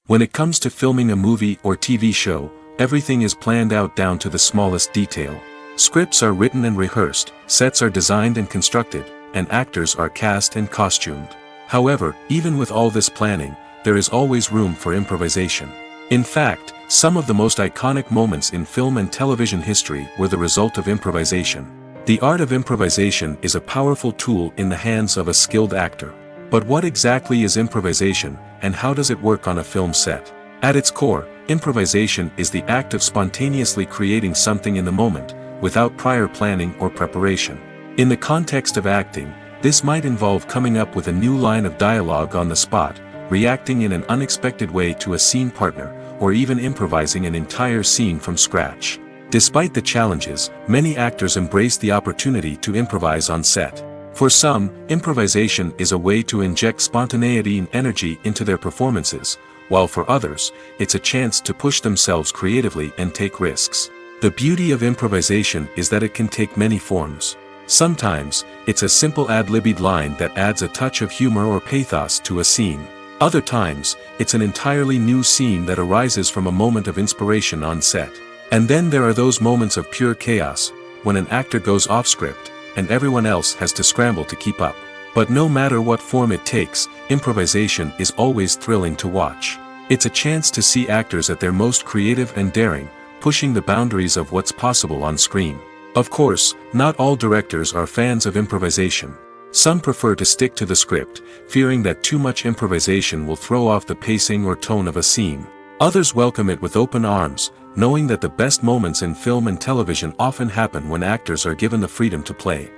When it comes to filming a movie or TV show, everything is planned out down to the smallest detail. Scripts are written and rehearsed, sets are designed and constructed, and actors are cast and costumed. However, even with all this planning, there is always room for improvisation. In fact, some of the most iconic moments in film and television history were the result of improvisation. The art of improvisation is a powerful tool in the hands of a skilled actor. But what exactly is improvisation, and how does it work on a film set? At its core, improvisation is the act of spontaneously creating something in the moment, without prior planning or preparation. In the context of acting, this might involve coming up with a new line of dialogue on the spot, reacting in an unexpected way to a scene partner, or even improvising an entire scene from scratch. Despite the challenges, many actors embrace the opportunity to improvise on set. For some, improvisation is a way to inject spontaneity and energy into their performances, while for others, it's a chance to push themselves creatively and take risks. The beauty of improvisation is that it can take many forms. Sometimes, it's a simple ad-libbed line that adds a touch of humor or pathos to a scene. Other times, it's an entirely new scene that arises from a moment of inspiration on set. And then there are those moments of pure chaos, when an actor goes off script, and everyone else has to scramble to keep up. But no matter what form it takes, improvisation is always thrilling to watch. It's a chance to see actors at their most creative and daring, pushing the boundaries of what's possible on screen. Of course, not all directors are fans of improvisation. Some prefer to stick to the script, fearing that too much improvisation will throw off the pacing or tone of a scene. Others welcome it with open arms, knowing that the best moments in film and television often happen when actors are given the freedom to play.